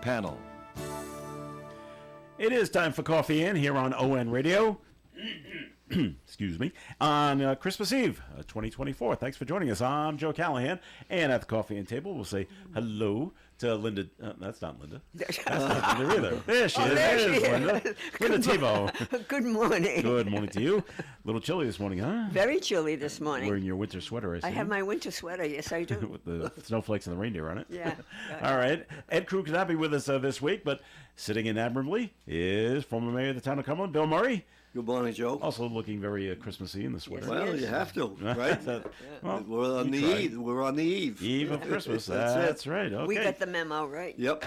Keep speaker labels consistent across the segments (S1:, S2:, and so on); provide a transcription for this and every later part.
S1: panel.
S2: It is time for Coffee In here on ON Radio. Excuse me. On Christmas Eve, 2024. Thanks for joining us. I'm Joe Callahan. And at the Coffee In table, we'll say hello to Linda. That's not Linda. That's not Linda either. There she is.
S3: There she is.
S2: Linda. Linda Tebow.
S3: Good morning.
S2: Good morning to you. A little chilly this morning, huh?
S3: Very chilly this morning.
S2: Wearing your winter sweater, I see.
S3: I have my winter sweater. Yes, I do.
S2: With the snowflakes and the reindeer on it.
S3: Yeah.
S2: All right. Ed Crew could not be with us this week, but sitting in admirably is former mayor of the town of Cumberland, Bill Murray.
S4: Good morning, Joe.
S2: Also looking very Christmassy in the sweater.
S4: Well, you have to, right?
S2: Well,
S4: we're on the eve. We're on the eve.
S2: Eve of Christmas.
S4: That's
S2: right. Okay.
S3: We got the memo, right?
S4: Yep.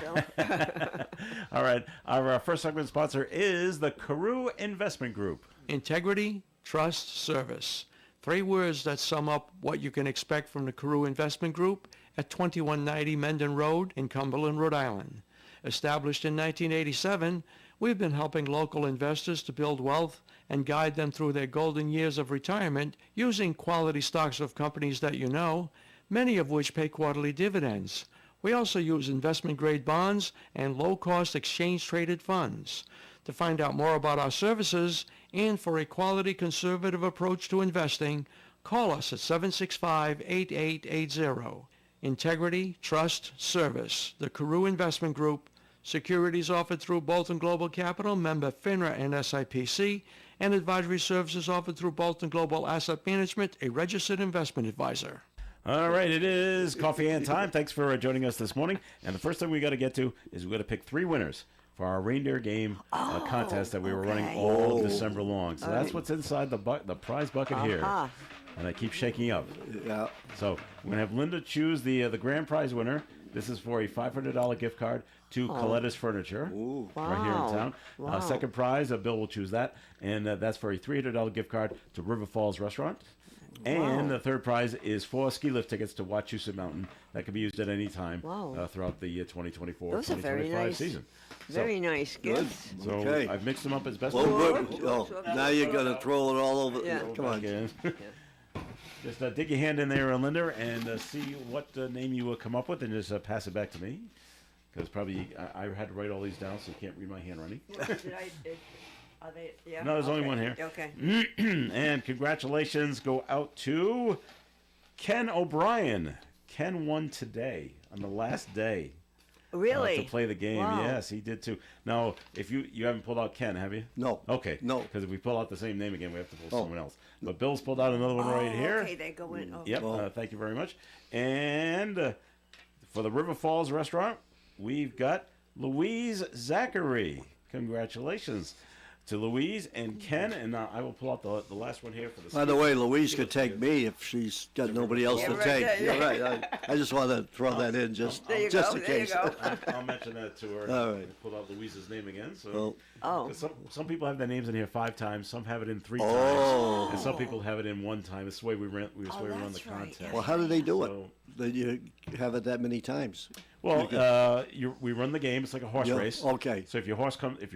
S2: All right. Our first segment sponsor is the Carew Investment Group.
S5: Integrity, trust, service. 3 words that sum up what you can expect from the Carew Investment Group at 2190 Mendon Road in Cumberland, Rhode Island. Established in 1987, we've been helping local investors to build wealth and guide them through their golden years of retirement using quality stocks of companies that you know, many of which pay quarterly dividends. We also use investment-grade bonds and low-cost exchange-traded funds. To find out more about our services and for a quality conservative approach to investing, call us at 765-8880. Integrity, trust, service. The Carew Investment Group. Securities offered through Bolton Global Capital, member FINRA and SIPC, and advisory services offered through Bolton Global Asset Management, a registered investment advisor.
S2: All right, it is Coffee and time. Thanks for joining us this morning. And the first thing we got to get to is we got to pick 3 winners for our reindeer game contest that we were running all December long. So that's what's inside the prize bucket here. And I keep shaking up.
S4: Yeah.
S2: So we're going to have Linda choose the grand prize winner. This is for a $500 gift card to Coletta's Furniture right here in town. Second prize, Bill will choose that. And that's for a $300 gift card to River Falls Restaurant. And the third prize is 4 ski lift tickets to Wachusett Mountain that can be used at any time throughout the 2024-2025 season.
S3: Very nice gifts.
S2: So
S4: Okay.
S2: I've mixed them up as best I
S4: Well,
S2: can.
S4: now you're going to throw it all over.
S3: Yeah.
S4: Come on.
S2: Again. Just dig your hand in there, Linda, and see what name you will come up with, and just pass it back to me. Because probably I had to write all these down, so you can't read my handwriting.
S3: Are they, yeah?
S2: No, there's only one here.
S3: Okay.
S2: And congratulations go out to Ken O'Brien. Ken won today on the last day.
S3: Really?
S2: To play the game.
S3: Wow.
S2: Yes, he did too. Now, if you haven't pulled out Ken, have you?
S4: No.
S2: Okay.
S4: No.
S2: Because if we pull out the same name again, we have to pull someone else. But Bill's pulled out another one right here.
S3: Okay, they go in. Okay.
S2: Yep. Thank you very much. And for the River Falls Restaurant, we've got Louise Zachary. Congratulations to Louise and Ken. And I will pull out the last one here for the.
S4: By the way, Louise could take me if she's got nobody else to
S3: right,
S4: take.
S3: yeah,
S4: You're right. I just want to throw that in just in case.
S2: I'll mention that to her.
S4: All right.
S2: I pulled out Louise's name again. So.
S4: Well,
S2: 'Cause some people have their names in here 5 times. Some have it in 3
S4: Oh.
S2: times, and some people have it in 1 time. It's the way we run the
S3: that's right,
S2: contest.
S4: well, how do they do it?
S2: So-
S4: That you have it that many times?
S2: Well, we run the game. It's like a horse
S4: Yeah,
S2: race.
S4: okay.
S2: So if your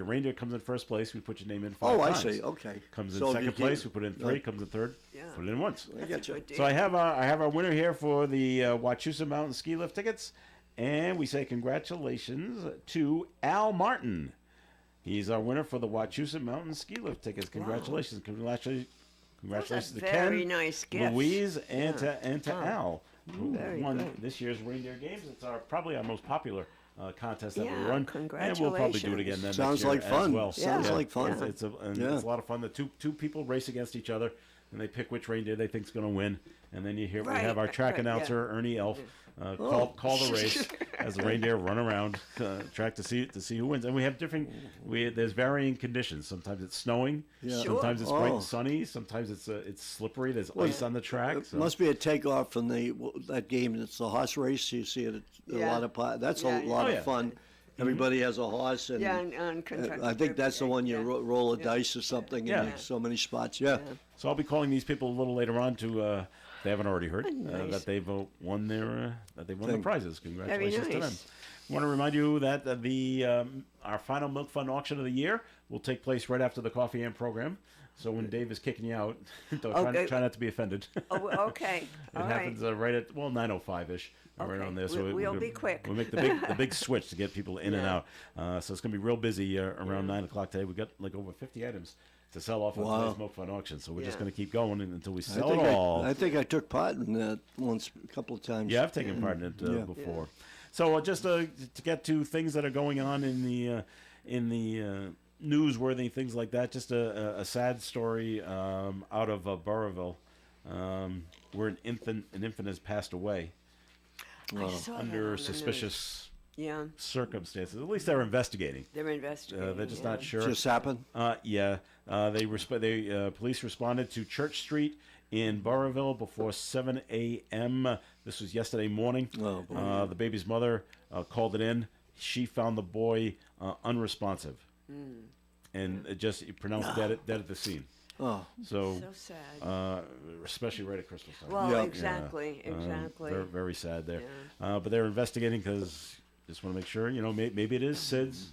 S2: reindeer comes in first place, we put your name in 5
S4: Oh, I
S2: times.
S4: see. Okay.
S2: Comes in
S4: So if
S2: second
S4: you
S2: place,
S4: keep-
S2: we put in 3. Comes in third, put it in once.
S4: I get you.
S2: So I have our winner here for the Wachusett Mountain ski lift tickets, and we say congratulations to Al Martin. He's our winner for the Wachusett Mountain ski lift tickets. Congratulations, congratulations to
S3: very
S2: Ken,
S3: nice gifts.
S2: Louise, and to Al, who
S3: Very
S2: won
S3: good.
S2: this year's reindeer games. It's probably our most popular contest that we
S3: Yeah,
S2: run, and we'll probably do it again then
S4: Sounds
S2: next year
S4: like fun.
S2: as well.
S4: Sounds like fun.
S2: It's a
S4: Yeah.
S2: lot of fun. The two people race against each other, and they pick which reindeer they think's going to win. And then we have our track announcer Ernie Elf call the race as the reindeer run around track to see who wins. And we have there's varying conditions. Sometimes it's snowing.
S4: Yeah.
S2: Sometimes it's bright and sunny. Sometimes it's slippery. There's ice on the track.
S4: It
S2: So.
S4: must be a takeoff from that game. It's the horse race. You see it a lot of that's a lot of fun. Everybody has a horse, and I think that's the one you roll a dice or something in so many spots. Yeah.
S2: So I'll be calling these people a little later on to, if they haven't already heard, that they've won the prizes. Congratulations to them. I want to remind you that our final Milk Fund auction of the year will take place right after the Coffee Amp program. So when Dave is kicking you out, try not to be offended.
S3: Oh, okay.
S2: It happens right at 9:05ish, right on there. So
S3: we'll be quick.
S2: We'll make the big switch to get people in and out. So it's going to be real busy around 9 o'clock today. We got like over 50 items to sell off on today's Milk Fund auction. So we're just going to keep going until we sell it all.
S4: I think I took part in that once, a couple of times.
S2: Yeah, I've taken part in it before. So just to get to things that are going on in the newsworthy things like that, just a sad story out of Burrillville, where an infant has passed away under suspicious circumstances. At least they're investigating.
S3: They're investigating.
S2: They're just not sure.
S4: Just happened?
S2: Police responded to Church Street in Burrillville before 7 a.m. This was yesterday morning. The baby's mother called it in. She found the boy unresponsive. And it just pronounced dead at the scene.
S4: Oh,
S2: so
S3: sad.
S2: Especially right at Christmas time.
S3: Well, exactly.
S2: Very, very sad there. But they're investigating because just want to make sure, maybe it is SIDS,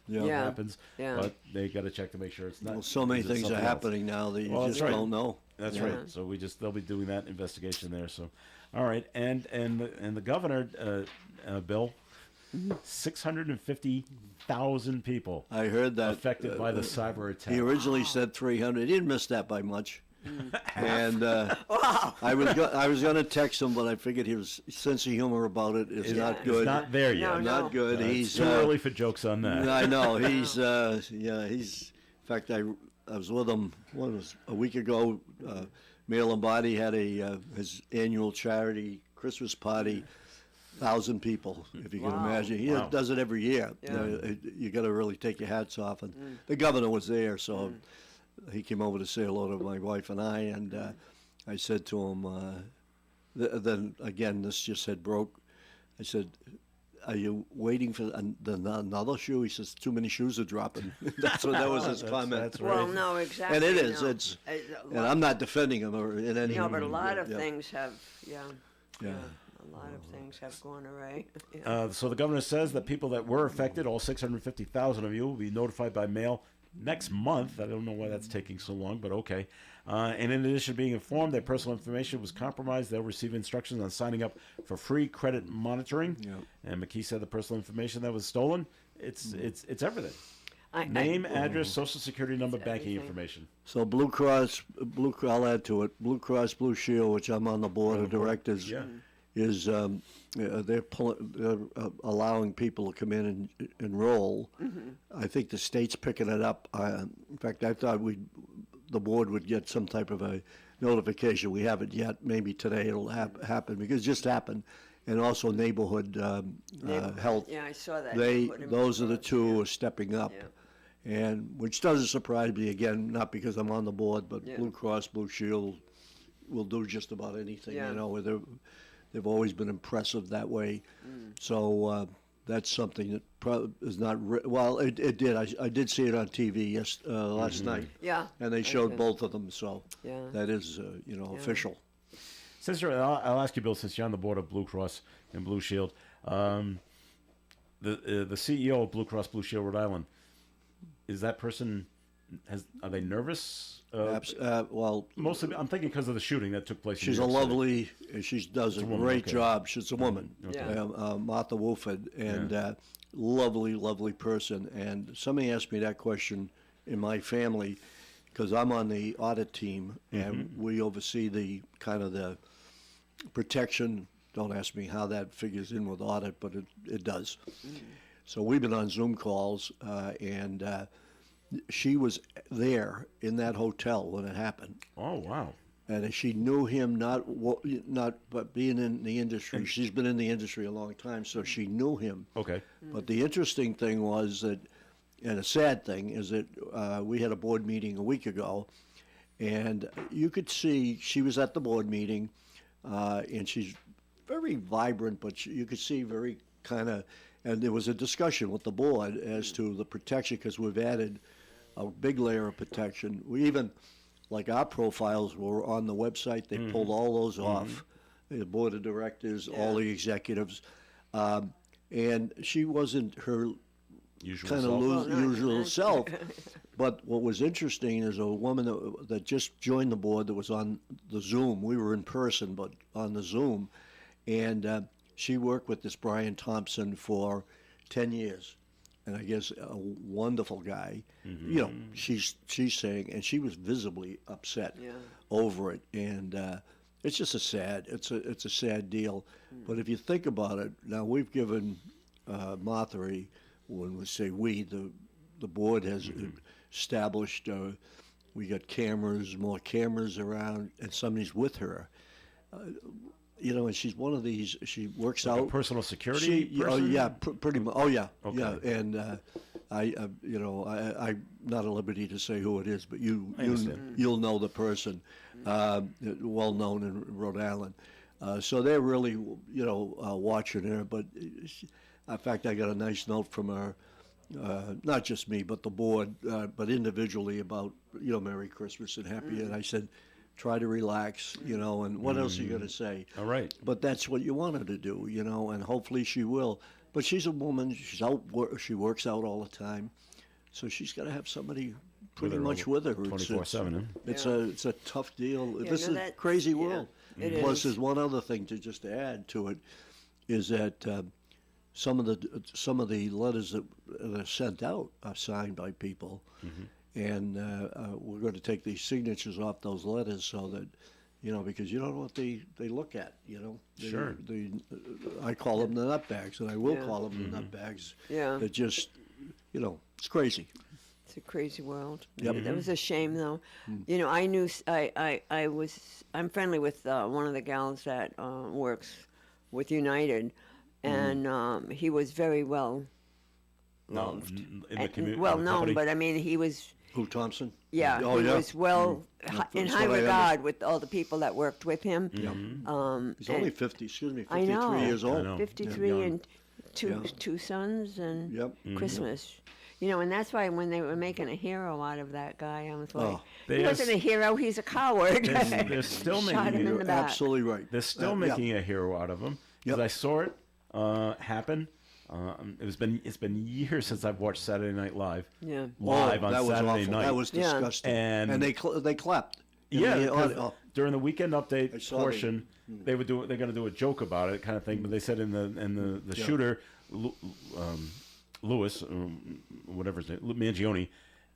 S2: it happens.
S3: Yeah.
S2: But they got to check to make sure it's not.
S4: Well, so many things are happening now that you just don't know.
S2: That's right. So they'll be doing that investigation there. So, all right, and the governor, Bill. 650,000 people.
S4: I heard that
S2: affected by the cyber attack.
S4: He originally said 300. He didn't miss that by much. And I was going to text him, but I figured his sense of humor about it is not good.
S2: It's not there yet.
S3: No.
S4: Not good.
S2: He's too early for jokes on that.
S4: I know. He's in fact, I was with him. What was a week ago? Mayor Lombardi had his annual charity Christmas party. 1,000 people, if you can imagine. He does it every year. You got to really take your hats off. And the governor was there, so he came over to say hello to my wife and I. And I said to him, then again, this just had broke. I said, "Are you waiting for another shoe?" He says, "Too many shoes are dropping." That was his comment.
S2: That's right.
S3: Well, no, exactly.
S4: And it is.
S3: No.
S4: And I'm not defending him or in any.
S3: No, but a lot of things have.
S4: Yeah.
S3: A lot of things have gone awry.
S2: So the governor says that people that were affected, all 650,000 of you, will be notified by mail next month. I don't know why that's taking so long, but okay. And in addition to being informed that personal information was compromised, they'll receive instructions on signing up for free credit monitoring. Yep. And McKee said the personal information that was stolen, it's everything. Name, address, social security number, banking information.
S4: So Blue Cross, I'll add to it, Blue Cross Blue Shield, which I'm on the board of directors.
S2: Yeah.
S4: Is they're allowing people to come in and enroll. I think the state's picking it up. In fact, I thought the board would get some type of a notification. We haven't yet. Maybe today it'll happen because it just happened. And also neighborhood health.
S3: Yeah, I saw that.
S4: Those are the two who are stepping up. Yeah. And which doesn't surprise me, again, not because I'm on the board, but Blue Cross Blue Shield will do just about anything, where they've always been impressive that way. So that's something that probably is not it did. I did see it on TV last night.
S3: Yeah.
S4: And they showed both of them, so that is official.
S2: Since I'll ask you, Bill, since you're on the board of Blue Cross and Blue Shield, the CEO of Blue Cross Blue Shield Rhode Island, is that person? Are they nervous?
S4: Well,
S2: mostly, I'm thinking because of the shooting that took place.
S4: She's a lovely. She does a great job. She's a woman, Martha Wolford, and lovely person. And somebody asked me that question in my family because I'm on the audit team and we oversee the kind of the protection. Don't ask me how that figures in with audit, but it does. So we've been on Zoom calls and. She was there in that hotel when it happened.
S2: Oh, wow.
S4: And she knew him but being in the industry. She's been in the industry a long time, so she knew him.
S2: Okay.
S4: But the interesting thing was that, and a sad thing, is that we had a board meeting a week ago, and you could see she was at the board meeting, and she's very vibrant, but you could see very kind of, and there was a discussion with the board as to the protection, because we've added a big layer of protection. We even, like our profiles were on the website, they pulled all those off, the board of directors, all the executives. and she wasn't her
S2: Usual
S4: kind
S2: self.
S4: of usual self. But what was interesting is a woman that just joined the board that was on the Zoom. We were in person, but on the Zoom, and she worked with this Brian Thompson for 10 years. And I guess a wonderful guy. You know, she's saying, and she was visibly upset over it. And it's just it's a sad deal. But if you think about it, now we've given Martha, when we say we, the board has established, we got more cameras around, and somebody's with her. You know, and she's one of these. She works
S2: Like
S4: out.
S2: a personal security person?
S4: Oh yeah, pretty much. Oh yeah,
S2: Okay.
S4: yeah. And I'm not at liberty to say who it is, but you'll know the person, well known in Rhode Island. So they're really, watching her. But in fact, I got a nice note from her, not just me, but the board, but individually about, Merry Christmas and Happy. And I said, try to relax, and what else are you going to say?
S2: All right.
S4: But that's what you want her to do, and hopefully she will. But she's a woman. She's out. She works out all the time, so she's got to have somebody pretty much with her.
S2: 24/7.
S4: It's a tough deal.
S3: Yeah,
S4: This
S3: no,
S4: is a
S3: that's-
S4: crazy
S3: yeah,
S4: world.
S3: it
S4: Plus,
S3: is.
S4: there's one other thing to just add to it, is that some of the letters that are sent out are signed by people, and we're going to take these signatures off those letters so that, because you don't know what they look at,
S2: Sure.
S4: I call them the nutbags, and I will
S3: Yeah.
S4: call them the nutbags.
S3: Yeah.
S4: That just, it's crazy.
S3: It's a crazy world.
S4: Yep.
S3: That was a shame, though. I knew I'm friendly with one of the gals that works with United, and he was very well loved.
S2: In the community.
S3: Well known, but I mean, he was.
S4: Who, Thompson?
S3: Yeah,
S4: Oh,
S3: he
S4: yeah.
S3: was well in
S4: That's
S3: high
S4: what I
S3: regard with all the people that worked with him.
S4: He's only 53
S3: I know.
S4: years old.
S2: I know.
S3: 53
S2: Young.
S3: and two
S4: Yeah.
S3: two sons and
S4: Yep.
S3: Christmas. And that's why when they were making a hero out of that guy, I was like,
S4: Oh.
S3: he wasn't a hero, he's a coward.
S2: They're still
S3: Shot
S2: making
S3: him in
S4: You're
S3: the back.
S4: absolutely right.
S2: They're still
S4: Yeah.
S2: making a hero out of him. Because
S4: Yep.
S2: I saw it happen. It's been years since I've watched Saturday Night Live.
S3: Yeah.
S2: Live on
S4: that was
S2: Saturday
S4: awful.
S2: night.
S4: That was
S3: Yeah.
S4: disgusting.
S2: And
S4: they clapped.
S2: Yeah,
S4: And they-
S2: because during the weekend
S4: I
S2: update
S4: saw
S2: portion, they're going to do a joke about it, kind of thing. But they said in the shooter, Lewis, whatever his name, Mangione,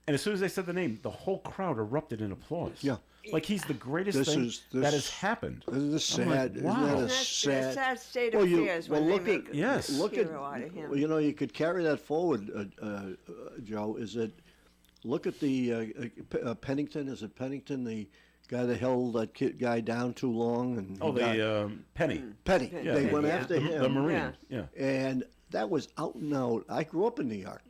S2: and as soon as they said the name, the whole crowd erupted in applause.
S4: Yeah.
S2: Like he's the greatest thing that has happened.
S4: Isn't this
S2: I'm like,
S4: sad?
S2: wow.
S4: Isn't that a
S3: That's
S4: sad?
S3: a sad state of
S4: Well,
S3: affairs when
S4: look
S3: they
S4: at
S3: make
S2: Yes.
S3: a
S4: look at
S3: hero out of him.
S4: well, you could carry that forward, Joe. Is that look at the Pennington? Is it Pennington, the guy that held that guy down too long? And
S2: Oh, the Penny.
S4: Penny.
S2: Yeah,
S4: They went
S3: yeah.
S4: after him.
S2: The Marine. Yeah.
S4: And that was out and out. I grew up in New York.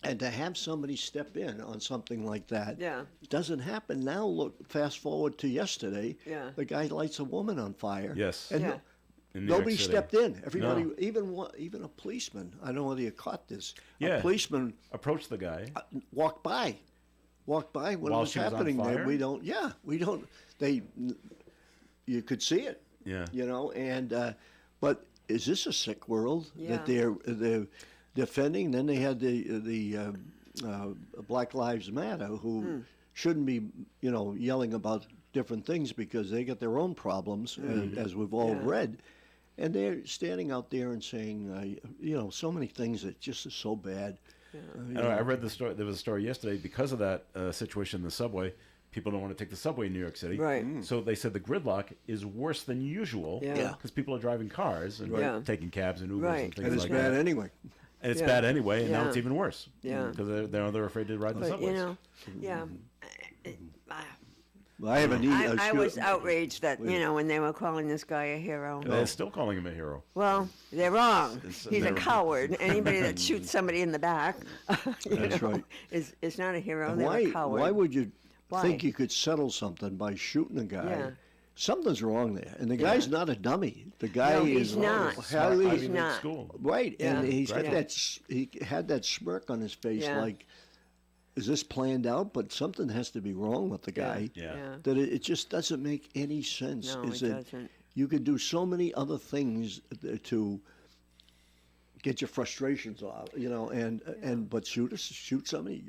S4: And to have somebody step in on something like that
S3: Yeah.
S4: doesn't happen. Now, look, fast forward to yesterday.
S3: Yeah.
S4: The guy lights a woman on fire.
S2: Yes.
S4: And
S3: Yeah.
S2: In New York
S4: nobody
S2: City.
S4: stepped in. Everybody,
S2: No.
S4: even a policeman, I don't know whether you caught this.
S2: Yeah.
S4: A policeman
S2: Approach the guy.
S4: walked by when
S2: While
S4: it was
S2: she was on
S4: happening there.
S2: fire?
S4: We don't, you could see it.
S2: Yeah.
S4: And but is this a sick world that
S3: Yeah.
S4: they're defending? Then they had the Black Lives Matter who shouldn't be yelling about different things because they got their own problems, as we've all
S3: Yeah.
S4: read. And they're standing out there and saying, so many things that just are so bad.
S2: I read the story. There was a story yesterday because of that situation in the subway. People don't want to take the subway in New York City.
S3: Right.
S2: So they said the gridlock is worse than usual.
S3: Yeah.
S4: Yeah.
S2: Because people are driving cars and
S3: Yeah.
S2: taking cabs and Ubers
S3: Right.
S2: and things
S4: And it's
S2: like
S4: bad
S2: that.
S4: anyway.
S2: And it's
S3: Yeah.
S2: bad anyway, and now
S3: Yeah.
S2: it's even worse.
S3: Yeah.
S2: Because they're afraid to ride the
S3: But,
S2: subways.
S3: yeah.
S4: Well, I have a need.
S3: I was outraged that, when they were calling this guy a hero.
S2: They're still calling him a hero.
S3: Well, they're wrong. He's a
S2: they're-
S3: coward. Anybody that shoots somebody in the back,
S4: That's right.
S3: is not a hero.
S4: And
S3: They're
S4: why?
S3: a coward.
S4: Why would you
S3: Why?
S4: think you could settle something by shooting a guy?
S3: Yeah.
S4: Something's wrong there, and the guy's not a dummy. The guy
S3: No,
S4: is
S3: he's not.
S4: highly
S3: He's
S2: Ivy League
S3: not.
S2: school.
S4: right, and
S3: Yeah.
S4: he's got
S2: Right.
S4: he had that smirk on his face,
S3: Yeah.
S4: like, is this planned out? But something has to be wrong with the guy.
S2: Yeah.
S4: That it just doesn't make any sense.
S3: No,
S4: is
S3: it
S4: that
S3: doesn't.
S4: you could do so many other things to get your frustrations off, but shoot somebody,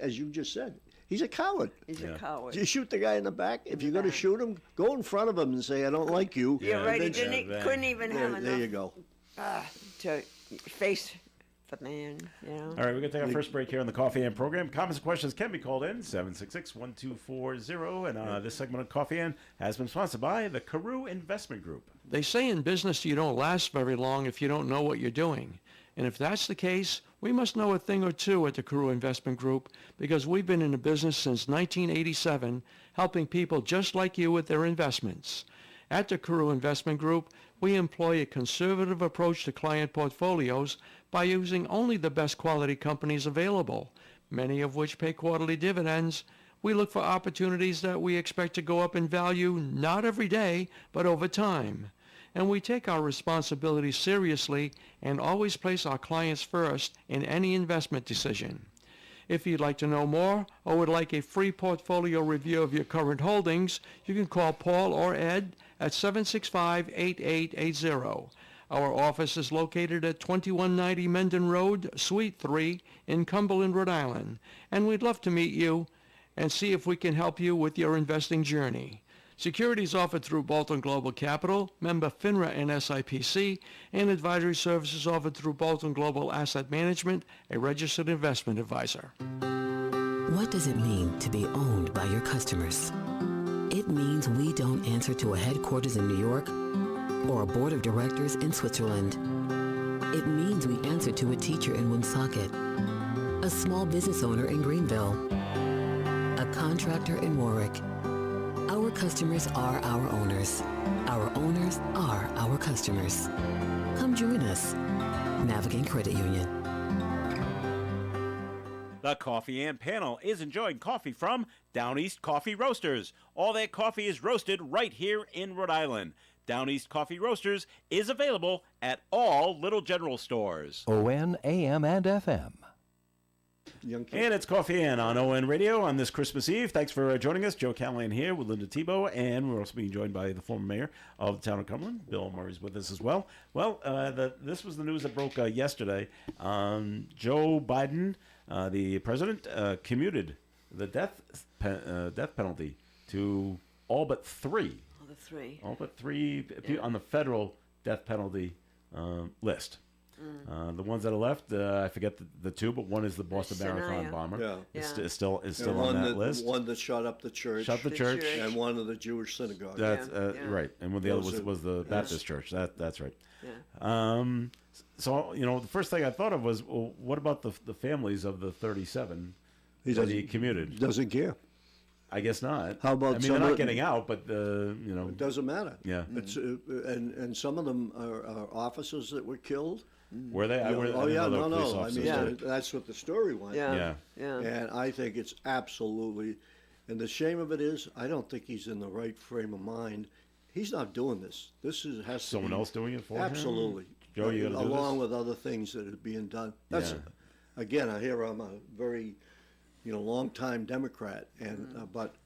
S4: as you just said. He's a coward.
S3: He's a coward.
S4: You shoot the guy in the back. If you're going to shoot him, go in front of him and say, "I don't like you."
S3: You're right. He couldn't even have enough.
S4: There you go.
S3: To face the man.
S2: All right, we're going to take our first break here on the Coffee Inn program. Comments and questions can be called in 766-1240. And this segment of Coffee Inn has been sponsored by the Carew Investment Group.
S5: They say in business you don't last very long if you don't know what you're doing. And if that's the case, we must know a thing or two at the Carew Investment Group because we've been in the business since 1987, helping people just like you with their investments. At the Carew Investment Group, we employ a conservative approach to client portfolios by using only the best quality companies available, many of which pay quarterly dividends. We look for opportunities that we expect to go up in value not every day, but over time. And we take our responsibilities seriously and always place our clients first in any investment decision. If you'd like to know more or would like a free portfolio review of your current holdings, you can call Paul or Ed at 765-8880. Our office is located at 2190 Mendon Road, Suite 3 in Cumberland, Rhode Island. And we'd love to meet you and see if we can help you with your investing journey. Securities offered through Bolton Global Capital, member FINRA and SIPC, and advisory services offered through Bolton Global Asset Management, a registered investment advisor.
S1: What does it mean to be owned by your customers? It means we don't answer to a headquarters in New York or a board of directors in Switzerland. It means we answer to a teacher in Woonsocket, a small business owner in Greenville, a contractor in Warwick. Our customers are our owners. Our owners are our customers. Come join us. Navigant Credit Union.
S2: The Coffee Inn panel is enjoying coffee from Down East Coffee Roasters. All their coffee is roasted right here in Rhode Island. Down East Coffee Roasters is available at all Little General stores.
S6: ON, AM, and FM.
S2: And it's Coffee Inn on ON Radio on this Christmas Eve. Thanks for joining us. Joe Callahan here with Linda Tebow, and we're also being joined by the former mayor of the town of Cumberland. Bill Murray's with us as well. Well, this was the news that broke yesterday. Joe Biden, the president, commuted the death penalty to all but three. All but three on the federal death penalty list. The ones that are left, I forget the two, but one is the Boston Marathon bomber.
S4: Yeah.
S2: Is still on that list.
S4: One that shot up the church.
S2: Church.
S4: And one of the Jewish synagogues.
S2: That's right. And the other was the Baptist church. That's right. Yeah. So the first thing I thought of was, well, what about the families of the 37 that he commuted?
S4: Doesn't care.
S2: I guess not.
S4: How about
S2: they're not getting out, but it
S4: doesn't matter.
S2: Yeah.
S4: It's and some of them are officers that were killed.
S2: Were they?
S4: No. I mean, that's what the story was.
S3: Yeah.
S4: And I think it's absolutely, and the shame of it is, I don't think he's in the right frame of mind. He's not doing this. Has
S2: someone else doing it for him.
S4: Absolutely.
S2: Joe, you got to do this?
S4: Along with other things that are being done. That's again, I'm a very, long-time Democrat, and but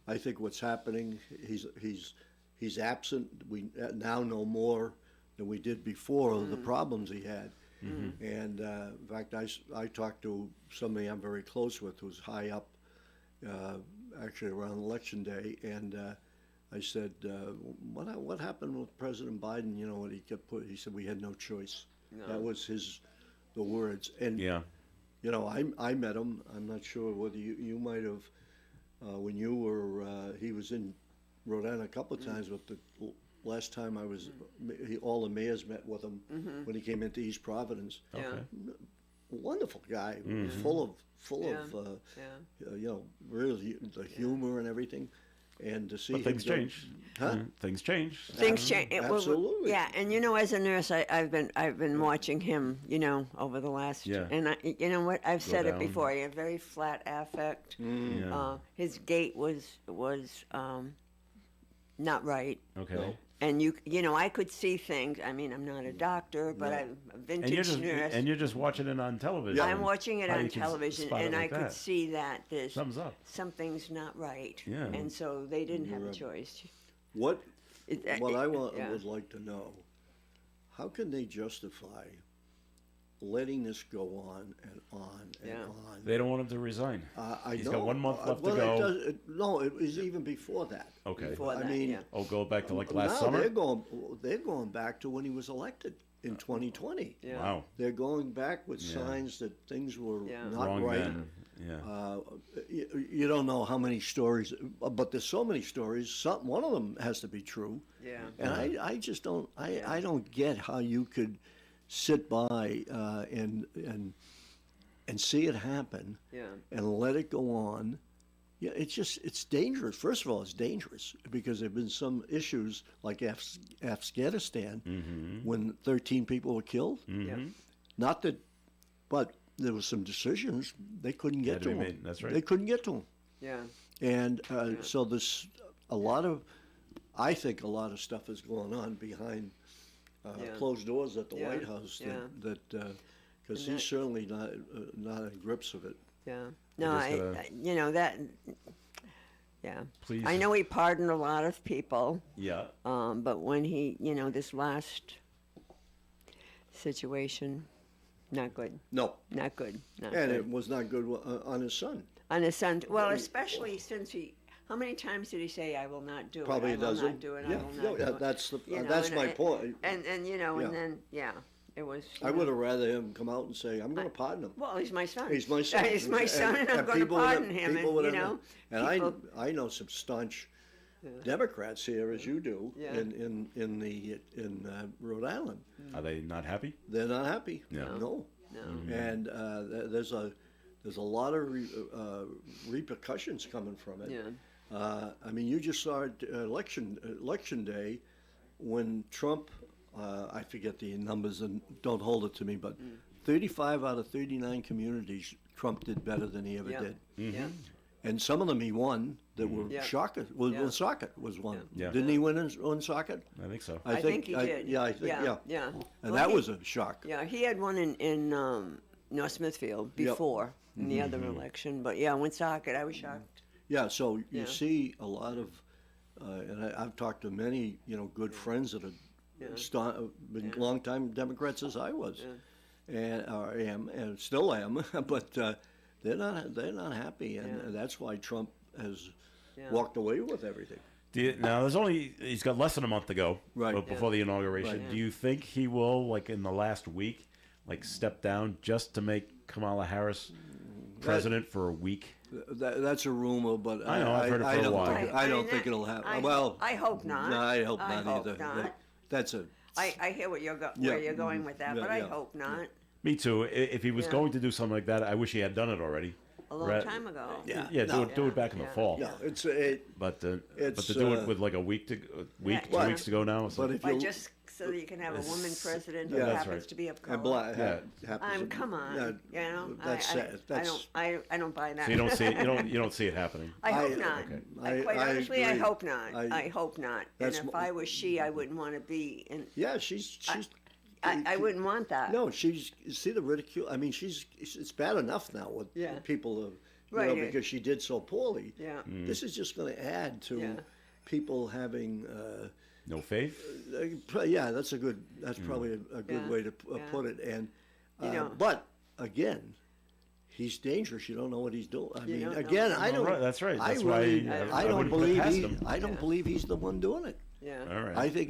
S4: I think what's happening, he's absent. We now know more than we did before of the problems he had. Mm-hmm. And in fact, I talked to somebody I'm very close with who's high up, actually around Election Day, and I said, what happened with President Biden? What he kept he said we had no choice. No. That was the words. And I met him. I'm not sure whether you might have, when you were, he was in Rhode Island a couple of times, but the last time I was, all the mayors met with him when he came into East Providence.
S2: Okay.
S4: Wonderful guy, full of really the humor and everything. And to see
S2: things change.
S4: Huh?
S2: Things change.
S3: Things change.
S4: Absolutely.
S3: And as a nurse, I've been watching him, over the last.
S2: Yeah.
S3: And you know what? I've said it before. He had a very flat affect. His gait was not right.
S2: Okay.
S3: And I could see things. I mean, I'm not a doctor, but I'm a vintage nurse.
S2: And you're just watching it on television.
S3: Yeah. I'm watching it on television, and I could see that there's
S2: thumbs up.
S3: Something's not right.
S2: Yeah.
S3: And so they didn't have a choice.
S4: What I would like to know, how can they justify letting this go on and on and on.
S2: They don't want him to resign. He's got 1 month left to go.
S4: No, it was even before that.
S2: Okay.
S3: Before that,
S4: I mean,
S2: go back to like last
S4: now
S2: summer?
S4: they're going back to when he was elected in 2020.
S3: Yeah.
S2: Wow.
S4: They're going back with signs that things were not
S2: Wrong
S4: right.
S2: man. Yeah.
S4: You don't know how many stories, but there's so many stories. One of them has to be true.
S3: Yeah.
S4: And I just don't. I don't get how you could sit by and see it happen.
S3: Yeah.
S4: And let it go on. Yeah, it's dangerous. First of all, it's dangerous because there have been some issues like Afghanistan when 13 people were killed.
S3: Yeah.
S4: Not that, but there were some decisions they couldn't get to them.
S2: That's right.
S4: They couldn't get to them.
S3: Yeah.
S4: And so there's I think a lot of stuff is going on behind closed doors at the White House that because he's certainly not in grips of it.
S3: Yeah. No, yeah.
S2: Please.
S3: I know he pardoned a lot of people.
S2: Yeah.
S3: But when he, this last situation, not good.
S4: No.
S3: Not good. Not
S4: And
S3: good.
S4: it was not good on his son.
S3: On his son, well, especially since how many times did he say, "I will not do
S4: Probably
S3: it. I
S4: a
S3: will
S4: dozen.
S3: not do it.
S4: Yeah,
S3: I will not do it."
S4: that's my point.
S3: And then it was.
S4: I would have rather him come out and say, "I'm going to pardon him."
S3: Well, he's my son.
S4: He's my son.
S3: He's my son, and I'm going to pardon him. And
S4: I know some staunch Democrats here, as you do, in Rhode Island.
S2: Are they not happy?
S4: They're not happy.
S2: Yeah.
S4: No.
S3: No.
S4: And there's a lot of repercussions coming from it.
S3: Yeah.
S4: I mean, you just saw it election day when Trump, I forget the numbers and don't hold it to me, but 35 out of 39 communities, Trump did better than he ever did.
S3: Yeah.
S4: And some of them he won that were shocking. Well, Woonsocket was one.
S2: Yeah.
S4: Didn't he win in Woonsocket?
S2: I think so.
S3: I think he did.
S4: I think,
S3: Yeah.
S4: And
S3: Well,
S4: that
S3: he-
S4: was a shock.
S3: Yeah, he had one in North Smithfield before in the other election, but Woonsocket, I was shocked.
S4: Yeah, so you
S3: Yeah.
S4: see a lot of, and I've talked to many, good friends that have been longtime Democrats as I was, and or am, and still am, but they're not happy, and that's why Trump has walked away with everything.
S2: Now he's got less than a month to go before the inauguration.
S4: Right.
S2: Do you think he will, like in the last week, like step down just to make Kamala Harris president for a week?
S4: That's a rumor, but
S2: I know, I've heard it for a while.
S4: I don't think it'll happen. Well,
S3: I hope not.
S4: No, I hope
S3: I
S4: not
S3: hope
S4: either.
S3: not.
S4: That's a.
S3: I hear what where you're going with that,
S4: Yeah,
S3: but I
S4: yeah.
S3: hope not.
S2: Me too. If he was going to do something like that, I wish he had done it already.
S3: A long time ago.
S2: Yeah, do it back in the fall.
S4: No, it's
S2: But to
S4: It's,
S2: do it with like a week, 2 weeks to go now. So.
S4: But if
S3: Why,
S4: you
S3: just so that you can have a woman president who
S2: that's
S3: happens
S2: right.
S3: to be of
S4: and
S3: color. Come on,
S4: That's sad. That's
S3: I don't buy that.
S2: So you don't see it happening.
S3: I hope not.
S2: Okay.
S3: Quite honestly, I
S4: agree.
S3: hope not. I hope not. And
S4: That's
S3: if I was she, I wouldn't want to be in.
S4: Yeah, she's.
S3: I wouldn't want that.
S4: No, you see the ridicule. I mean, it's bad enough now with people,
S3: Right.
S4: because she did so poorly.
S3: Yeah.
S4: This is just going to add to people having.
S2: No faith.
S4: That's probably a good way to put it. And but again, he's dangerous. You don't know what he's doing. I mean,
S3: don't know.
S4: again, I don't.
S2: Right, that's right. That's
S4: really,
S2: why
S4: I
S2: I
S4: don't
S2: wouldn't put it
S4: believe
S2: past him.
S4: I don't believe he's the one doing it.
S3: Yeah.
S2: All right.
S4: I think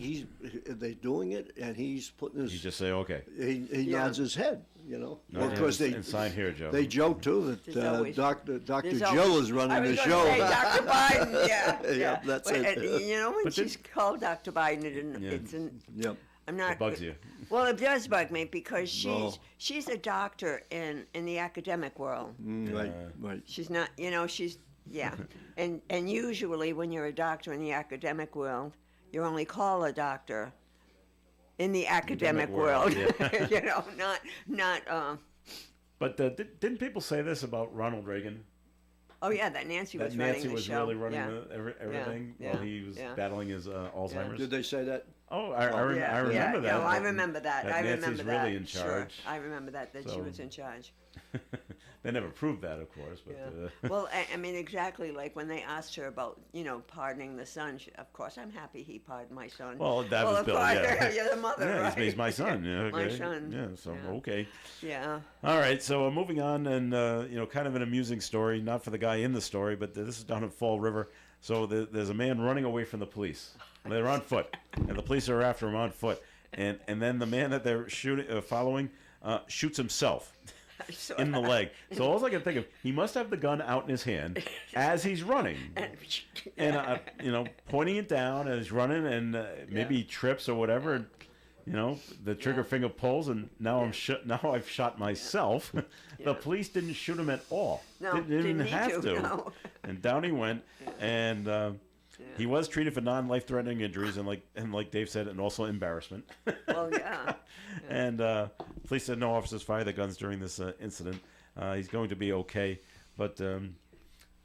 S4: they're doing it, and he's putting his.
S2: You just say okay.
S4: He nods his head,
S2: No,
S4: Well, of course,
S2: and sign here, Joe.
S4: they joke too
S3: There's
S4: that
S3: always-
S4: Dr.
S3: There's
S4: Jill
S3: always-
S4: is running
S3: I was
S4: the
S3: gonna
S4: show.
S3: say Dr. Biden.
S4: Yeah, that's
S3: But,
S4: it.
S3: when
S2: But
S3: she's called Dr. Biden, it's
S4: Yep.
S3: I'm not.
S2: It bugs you.
S3: Well, it does bug me because
S4: No.
S3: she's a doctor in the academic world.
S4: Right.
S3: She's not, she's and usually when you're a doctor in the academic world, you're only called a doctor in the academic world.
S2: world,
S3: not.
S2: But didn't people say this about Ronald Reagan?
S3: Oh yeah, that Nancy was
S2: That
S3: running
S2: Nancy
S3: the
S2: was
S3: show.
S2: really running everything
S3: Yeah.
S2: while he was battling his Alzheimer's.
S4: Did they say that?
S2: Oh, I remember that.
S3: No, I remember that. I
S2: Nancy's
S3: remember
S2: really
S3: that.
S2: in charge.
S3: Sure. I remember that she was in charge.
S2: They never proved that, of course. But
S3: Well, I mean, exactly like when they asked her about, pardoning the son. Of course, I'm happy he pardoned my son.
S2: Well, that was Bill. Yeah,
S3: you're the mother,
S2: yeah,
S3: right?
S2: he's my son. Yeah, okay.
S3: My son.
S2: Yeah, so okay.
S3: Yeah.
S2: All right, so moving on, and kind of an amusing story, not for the guy in the story, but this is down in Fall River. So there's a man running away from the police. They're on foot, and the police are after him on foot, and then the man that they're following shoots himself in the leg. So all I can think of, he must have the gun out in his hand as he's running, and pointing it down as he's running, and maybe he trips or whatever. And, the trigger finger pulls, and now I've shot myself. The police didn't shoot him at all.
S3: No,
S2: they didn't even have to.
S3: No.
S2: And down he went, and he was treated for non-life-threatening injuries, and like Dave said, and also embarrassment.
S3: Well, yeah.
S2: And police said no officers fired the guns during this incident. He's going to be okay, but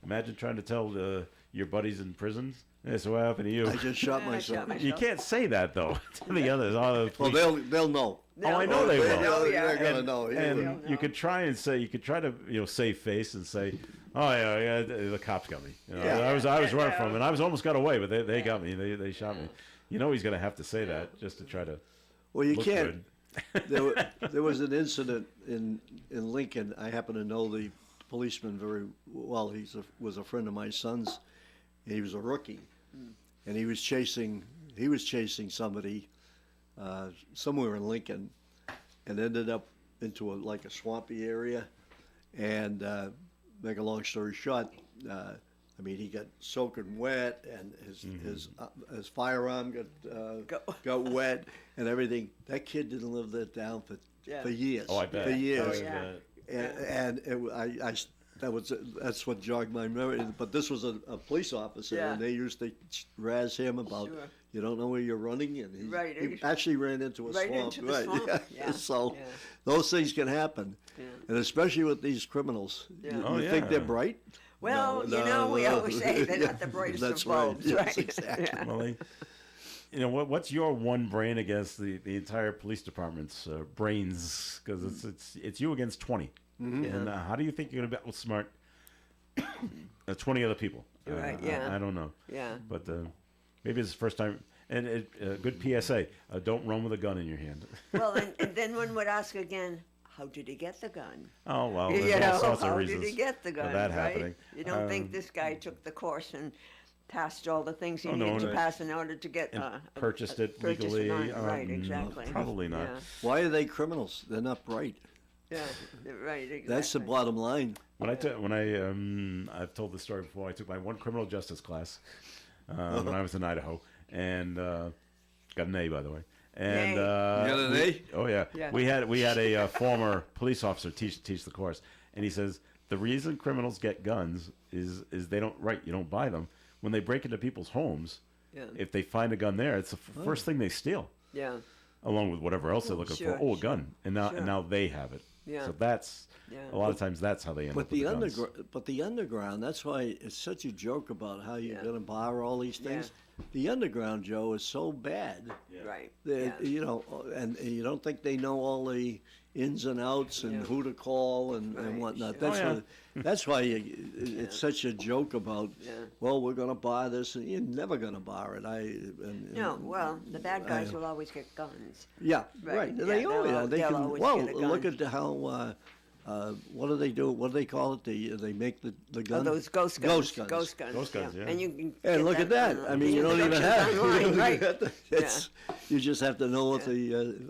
S2: imagine trying to tell your buddies in prisons. That's what happened to you.
S4: I just shot myself.
S2: You can't say well, to the others.
S4: Well, they'll know.
S2: Oh, I know they will.
S4: They're gonna know.
S2: And you could try to save face and say, oh yeah, the cops got me. I was running from them, and I was almost got away, but they got me. They shot me. He's gonna have to say that just to try to.
S4: Well, you
S2: look
S4: can't.
S2: Good.
S4: There was an incident in Lincoln. I happen to know the policeman very well. He was a friend of my son's. He was a rookie, and he was chasing somebody somewhere in Lincoln, and ended up into a swampy area. And make a long story short, he got soaking wet, and his firearm got wet and everything. That kid didn't live that down for years.
S2: Oh, I bet.
S4: For years.
S3: Oh, yeah.
S4: And that's what jogged my memory. But this was a police officer, and they used to razz him about you don't know where you're running, and he actually ran into a swamp.
S3: Into the swamp. Yeah.
S4: So those things can happen, and especially with these criminals. You think they're bright?
S3: Well,
S4: No,
S3: we always say they're not the brightest
S4: That's
S3: of bulbs,
S4: right.
S3: right?
S4: Yes, exactly.
S2: Well, what's your one brain against the entire police department's brains? Because it's you against 20. Mm-hmm. And how do you think you're going to outsmart 20 other people?
S3: Right, yeah.
S2: I don't know.
S3: Yeah.
S2: But maybe it's the first time. And good PSA, don't run with a gun in your hand.
S3: Well, and then one would ask again, how did he get the gun?
S2: Oh, well, there's all sorts of
S3: how
S2: reasons
S3: did he get the gun,
S2: for that
S3: right?
S2: happening.
S3: You don't think this guy took the course and passed all the things he needed to pass in order to get
S2: purchased it legally?
S3: Right, exactly.
S2: Probably not.
S3: Yeah.
S4: Why are they criminals? They're not bright.
S3: Yeah, right, exactly.
S4: That's the bottom line.
S2: I've told this story before. I took my one criminal justice class when I was in Idaho, and got an A, by the way. And
S4: you got an A?
S2: Oh yeah. We had a former police officer teach the course, and he says the reason criminals get guns is they you don't buy them. When they break into people's homes, if they find a gun there, it's the first thing they steal.
S3: Yeah.
S2: Along with whatever else they're looking for. Oh, a gun, and now they have it.
S3: Yeah.
S2: So that's a lot of times that's how they end up with the guns.
S4: But the underground, that's why it's such a joke about how you're going to bar all these things. The underground, Joe, is so bad.
S3: Right.
S4: That, and you don't think they know all the ins and outs and who to call and whatnot. That's why it's such a joke about, well, we're going to bar this, and you're never going to bar it.
S3: Well, the bad guys will always get guns.
S4: Yeah,
S3: Right.
S4: right. They always
S3: they'll
S4: can.
S3: always
S4: Well,
S3: get a gun.
S4: look at how. What do they do? What do they call it? They make the gun.
S3: Those ghost guns.
S4: Ghost guns.
S2: Ghost guns, yeah.
S3: And you can.
S4: And look at that. I mean, you don't even have.
S3: Online, right?
S4: You just have to know what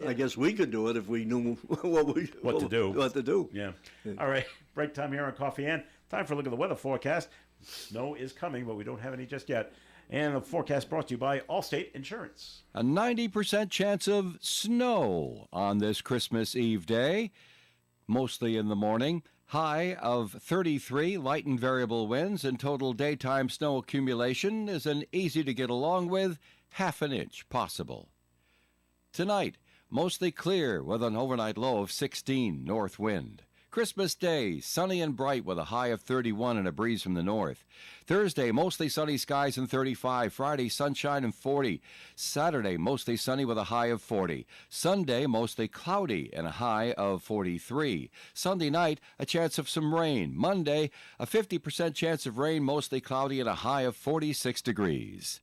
S4: I guess we could do it if we knew what to do. What to do.
S2: Yeah. All right. Break time here on Coffee and time for a look at the weather forecast. Snow is coming, but we don't have any just yet. And the forecast brought to you by Allstate Insurance.
S6: A 90% chance of snow on this Christmas Eve day. Mostly in the morning. High of 33, light and variable winds, and total daytime snow accumulation is an easy to get along with ½ an inch possible. Tonight, mostly clear with an overnight low of 16 north wind. Christmas Day, sunny and bright with a high of 31 and a breeze from the north. Thursday, mostly sunny skies and 35. Friday, sunshine and 40. Saturday, mostly sunny with a high of 40. Sunday, mostly cloudy and a high of 43. Sunday night, a chance of some rain. Monday, a 50% chance of rain, mostly cloudy and a high of 46 degrees.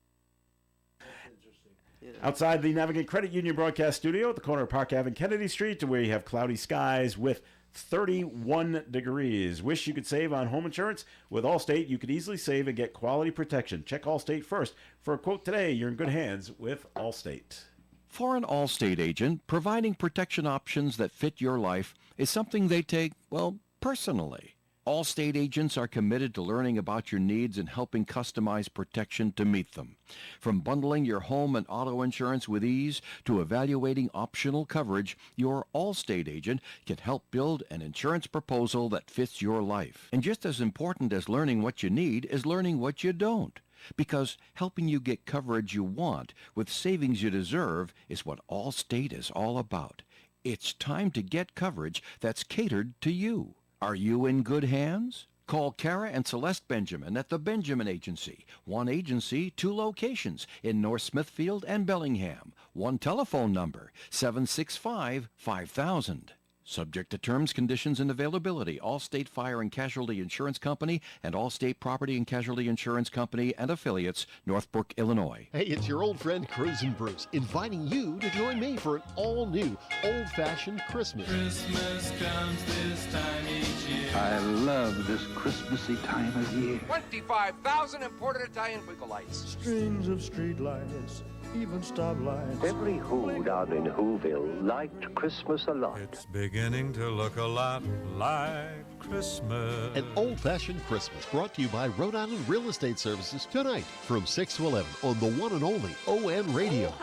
S2: Outside the Navigate Credit Union broadcast studio at the corner of Park Ave and Kennedy Street, where you have cloudy skies with 31 degrees. Wish you could save on home insurance? With Allstate, you could easily save and get quality protection. Check Allstate first. For a quote today, you're in good hands with Allstate.
S6: For an Allstate agent, providing protection options that fit your life is something they take, well, personally. Allstate agents are committed to learning about your needs and helping customize protection to meet them. From bundling your home and auto insurance with ease to evaluating optional coverage, your Allstate agent can help build an insurance proposal that fits your life. And just as important as learning what you need is learning what you don't. Because helping you get coverage you want with savings you deserve is what Allstate is all about. It's time to get coverage that's catered to you. Are you in good hands? Call Kara and Celeste Benjamin at the Benjamin Agency. One agency, 2 locations in North Smithfield and Bellingham. One telephone number, 765-5000. Subject to terms, conditions, and availability. Allstate Fire and Casualty Insurance Company and Allstate Property and Casualty Insurance Company and affiliates, Northbrook, Illinois.
S7: Hey, it's your old friend Cruz and Bruce inviting you to join me for an all-new old-fashioned Christmas.
S8: Christmas comes this time each year.
S9: I love this Christmassy time of year.
S10: 25,000 imported Italian twinkle lights.
S11: Strings of street lights, even stoplights.
S9: Every who down in Whoville liked Christmas a lot.
S8: It's beginning to look a lot like Christmas.
S7: An old-fashioned Christmas brought to you by Rhode Island Real Estate Services tonight from 6 to 11 on the one and only ON Radio.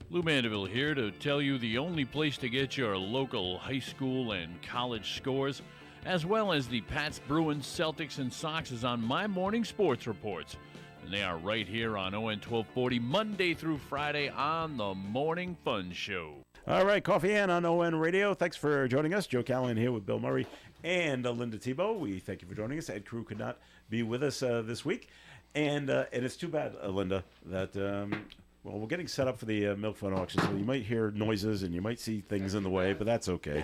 S12: Lou Mandeville here to tell you the only place to get your local high school and college scores, as well as the Pats, Bruins, Celtics, and Sox is on my morning sports reports. And they are right here on ON 1240, Monday through Friday on the Morning Fun Show.
S2: All right, Coffee Ann on ON Radio. Thanks for joining us. Joe Callahan here with Bill Murray and Linda Tebow. We thank you for joining us. Ed Crew could not be with us this week. And it's too bad, Linda, that... well, we're getting set up for the milk fund auction, so you might hear noises and you might see things in the way, but that's okay.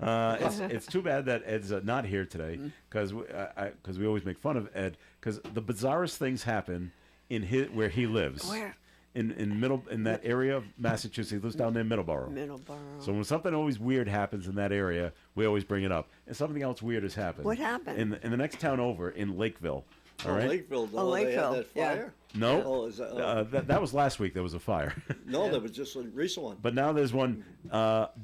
S2: It's too bad that Ed's not here today, because we always make fun of Ed, because the bizarrest things happen in where he lives.
S3: Where?
S2: In that area of Massachusetts. He lives down near Middleborough. So when something always weird happens in that area, we always bring it up. And something else weird has happened.
S3: What happened?
S2: In the next town over, in Lakeville. All right?
S4: Lakeville.
S3: Oh, Lakeville.
S4: They had that fire?
S3: Yeah.
S2: No,
S4: Oh, is that,
S2: that was last week. There was a fire.
S4: No, there was just a recent one.
S2: But now there's one.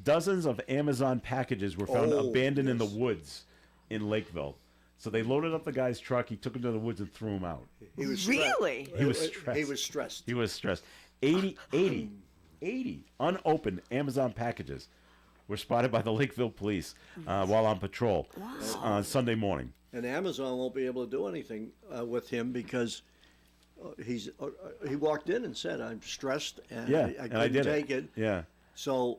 S2: Dozens of Amazon packages were found abandoned in the woods in Lakeville. So they loaded up the guy's truck. He took him to the woods and threw him out.
S4: He was
S3: really?
S2: He was stressed.
S4: He was stressed.
S2: He was stressed. 80 unopened Amazon packages were spotted by the Lakeville police while on patrol on Sunday morning.
S4: And Amazon won't be able to do anything with him because he walked in and said, "I'm stressed and I couldn't take it."
S2: Yeah.
S4: So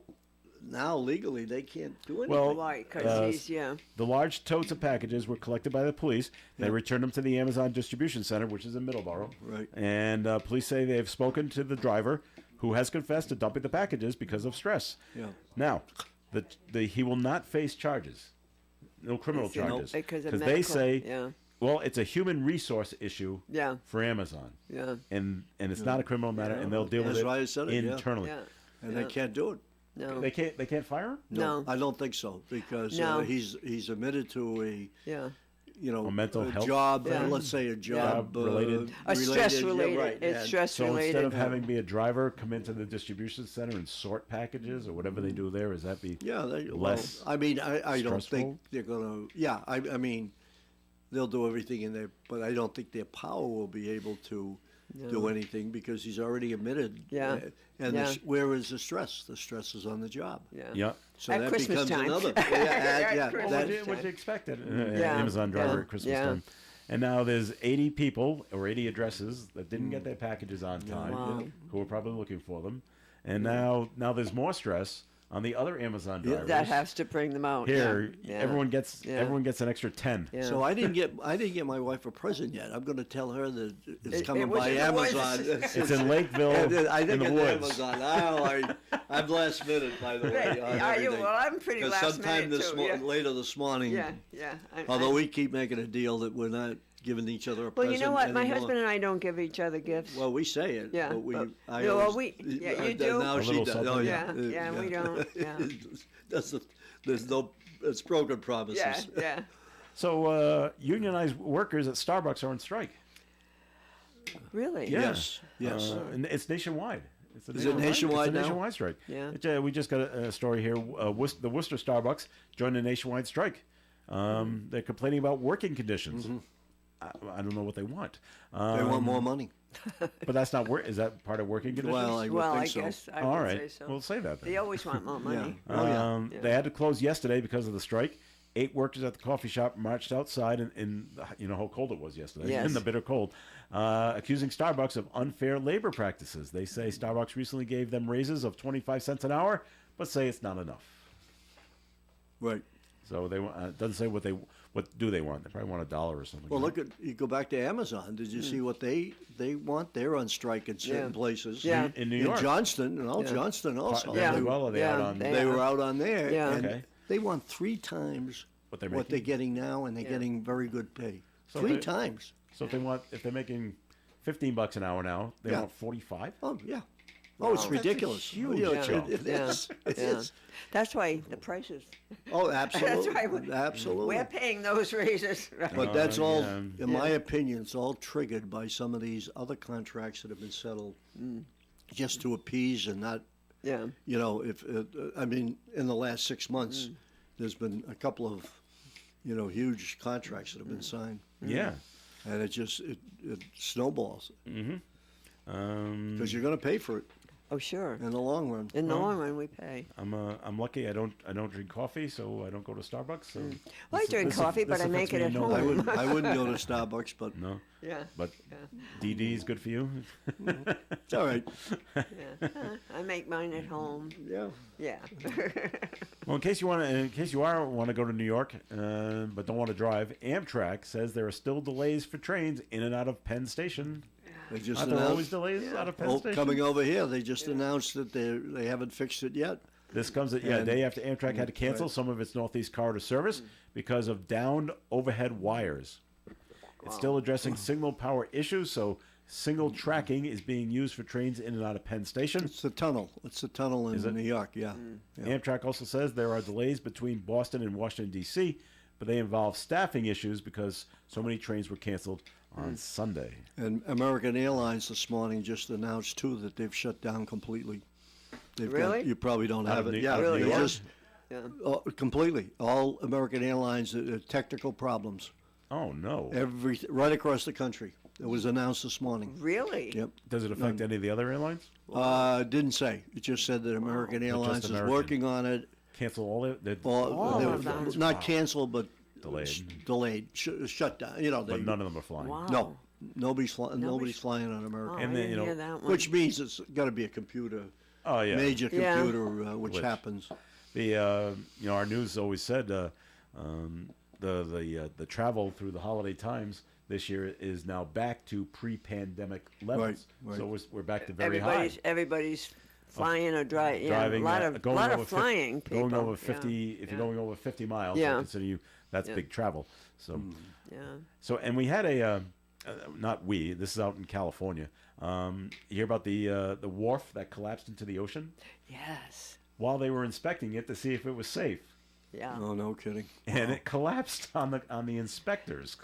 S4: now legally they can't do anything.
S2: Well,
S3: Right, because
S2: the large totes of packages were collected by the police. They returned them to the Amazon Distribution Center, which is in Middleborough.
S4: Right.
S2: And police say they have spoken to the driver, who has confessed to dumping the packages because of stress.
S4: Yeah.
S2: Now, he will not face charges. No criminal charges.
S3: Because of
S2: they say,
S3: yeah.
S2: well, it's a human resource issue
S3: Yeah.
S2: for Amazon.
S3: Yeah.
S2: And it's not a criminal matter, and they'll deal with
S4: That's
S2: it
S4: why I said it,
S2: internally.
S3: Yeah.
S4: And they can't do it.
S3: No.
S2: They can't fire him?
S3: No.
S4: I don't think so because
S3: No.
S4: he's admitted to a
S2: mental health
S4: job.
S3: Yeah.
S4: Let's say a job
S2: related.
S3: A stress related.
S4: Yeah, right.
S3: It's
S4: And
S3: stress
S2: So
S3: related.
S2: instead of having be a driver come into the distribution center and sort packages or whatever they do there, is that be less
S4: I mean, I don't
S2: stressful?
S4: think they're going to. Yeah, I mean, they'll do everything in there, but I don't think their power will be able to do anything because he's already admitted.
S3: Yeah.
S4: And
S3: Yeah.
S4: Where is the stress? The stress is on the job.
S3: Yeah.
S2: Yeah.
S4: So
S3: At
S4: that
S3: Christmas
S4: becomes
S3: time.
S4: another.
S2: What you expected?
S3: Yeah.
S2: Amazon driver
S3: Yeah.
S2: at Christmas
S3: Yeah.
S2: time. And now there's 80 people or 80 addresses that didn't get their packages on time,
S3: Wow.
S2: who were probably looking for them. And now there's more stress on the other Amazon drivers.
S3: That has to bring them out.
S2: Here,
S3: yeah.
S2: everyone gets an extra 10.
S3: Yeah.
S4: So I didn't get my wife a present yet. I'm going to tell her that it's coming by Amazon.
S2: It's in Lakeville.
S4: I think
S2: in the
S4: it's
S2: woods.
S4: Amazon. I'm last minute, by the way.
S3: Are you? Well, I'm pretty last minute too.
S4: Later this morning.
S3: Yeah.
S4: Although we keep making a deal that we're not giving each other a present.
S3: Well, you know what?
S4: Anymore.
S3: My husband and I don't give each other gifts.
S4: Well, we say it.
S3: Yeah.
S4: But
S3: you
S4: you
S3: do.
S4: Now she does. Oh,
S3: yeah, we don't. Yeah.
S4: It's broken promises.
S3: Yeah.
S2: So unionized workers at Starbucks are on strike.
S3: Really?
S4: Yes.
S2: And it's nationwide.
S4: Is it nationwide
S2: It's a
S4: now?
S2: nationwide strike.
S3: Yeah.
S2: We just got a story here. The Worcester Starbucks joined a nationwide strike. They're complaining about working conditions.
S4: Mm-hmm.
S2: I don't know what they want.
S4: They want more money.
S2: But that's not work. Is that part of working conditions?
S4: Well, I think
S3: guess
S4: so.
S3: I
S2: All
S3: would
S2: right.
S3: say so.
S2: We'll say that then.
S3: They always want more money.
S2: They had to close yesterday because of the strike. 8 workers at the coffee shop marched outside in you know how cold it was yesterday,
S3: Yes.
S2: in the bitter cold, accusing Starbucks of unfair labor practices. They say Starbucks recently gave them raises of 25 cents an hour, but say it's not enough.
S4: Right.
S2: So they it doesn't say what do they want. They probably want $1 or something.
S4: Well, you go back to Amazon. Did you see what they want? They're on strike in certain places.
S3: Yeah.
S2: In New York.
S4: In Johnston, Johnston also.
S3: Yeah.
S4: They were out on there.
S3: Yeah.
S4: And
S2: Okay.
S4: they want 3 times
S2: What they're
S4: what they're
S2: making?
S4: getting now, and they're getting very good pay.
S2: So
S4: 3
S2: they-
S4: times.
S2: So if they're making $15 an hour now, they want 45.
S4: Oh, yeah. Oh, it's
S3: Wow.
S4: ridiculous.
S2: huge
S4: You know,
S2: jump.
S4: it is. It is.
S3: That's why the prices.
S4: Oh, absolutely.
S3: That's why
S4: Absolutely.
S3: we're paying those raises. Right?
S4: But that's all,
S2: yeah.
S4: in my opinion, it's all triggered by some of these other contracts that have been settled just to appease and not,
S3: Yeah.
S4: you know, I mean, in the last 6 months, there's been a couple of, you know, huge contracts that have been signed.
S2: Yeah.
S4: And it snowballs.
S2: Mm-hmm.
S4: Because you're going to pay for it
S3: Oh, sure.
S4: in the long run.
S3: In the long run, we pay.
S2: I'm lucky. I don't drink coffee, so I don't go to Starbucks. So
S3: Well, I drink coffee, but I make it at home.
S4: I wouldn't go to Starbucks, but
S2: No.
S3: Yeah.
S2: But DD is good for you.
S4: it's all right.
S3: Yeah. I make mine at home.
S4: Yeah.
S3: Yeah.
S2: Well, in case you want to go to New York, but don't want to drive, Amtrak says there are still delays for trains in and out of Penn Station.
S4: They just
S2: Aren't there always
S4: announced
S2: delays out of Penn Station?
S4: coming over here. They just announced that they haven't fixed it yet.
S2: This comes a day after Amtrak had to cancel some of its Northeast Corridor service because of downed overhead wires. It's still addressing signal power issues, so single tracking is being used for trains in and out of Penn Station.
S4: It's the tunnel. It's the tunnel in New York. Yeah.
S2: Amtrak also says there are delays between Boston and Washington, D.C., but they involve staffing issues because so many trains were canceled on Sunday.
S4: And American Airlines this morning just announced too that they've shut down completely.
S3: Really?
S4: You probably don't have it. Yeah,
S3: Really?
S4: they
S3: Yeah.
S4: just
S3: Yeah.
S4: completely. All American Airlines technical problems.
S2: Oh, no.
S4: Right across the country. It was announced this morning.
S3: Really?
S4: Yep.
S2: Does it affect any of the other airlines?
S4: Didn't say. It just said that American Airlines is
S2: American.
S4: working on it.
S2: Cancel all it?
S4: Not canceled, but
S2: Delayed.
S4: shut down. You know,
S2: But none of them are flying.
S3: Wow.
S4: No, nobody's flying on American.
S3: Oh,
S2: And
S3: I
S2: then,
S3: didn't
S2: you know,
S3: hear that one.
S4: Which means it's got to be a computer,
S2: Oh, yeah.
S4: major
S3: Yeah.
S4: computer, which
S2: Glitch.
S4: happens.
S2: The our news always said the travel through the holiday times this year is now back to pre-pandemic levels.
S4: Right.
S2: So we're back to very high.
S3: Everybody's flying or driving. Yeah,
S2: Driving,
S3: a lot of
S2: going over
S3: flying.
S2: Going
S3: people.
S2: over 50. If you're going over 50 miles,
S3: Yeah.
S2: I consider that's big travel. So.
S3: Yeah.
S2: So, and we had not we. This is out in California. You hear about the wharf that collapsed into the ocean
S3: Yes.
S2: while they were inspecting it to see if it was safe,
S3: Yeah.
S4: Oh, no kidding.
S2: and it collapsed on the inspectors.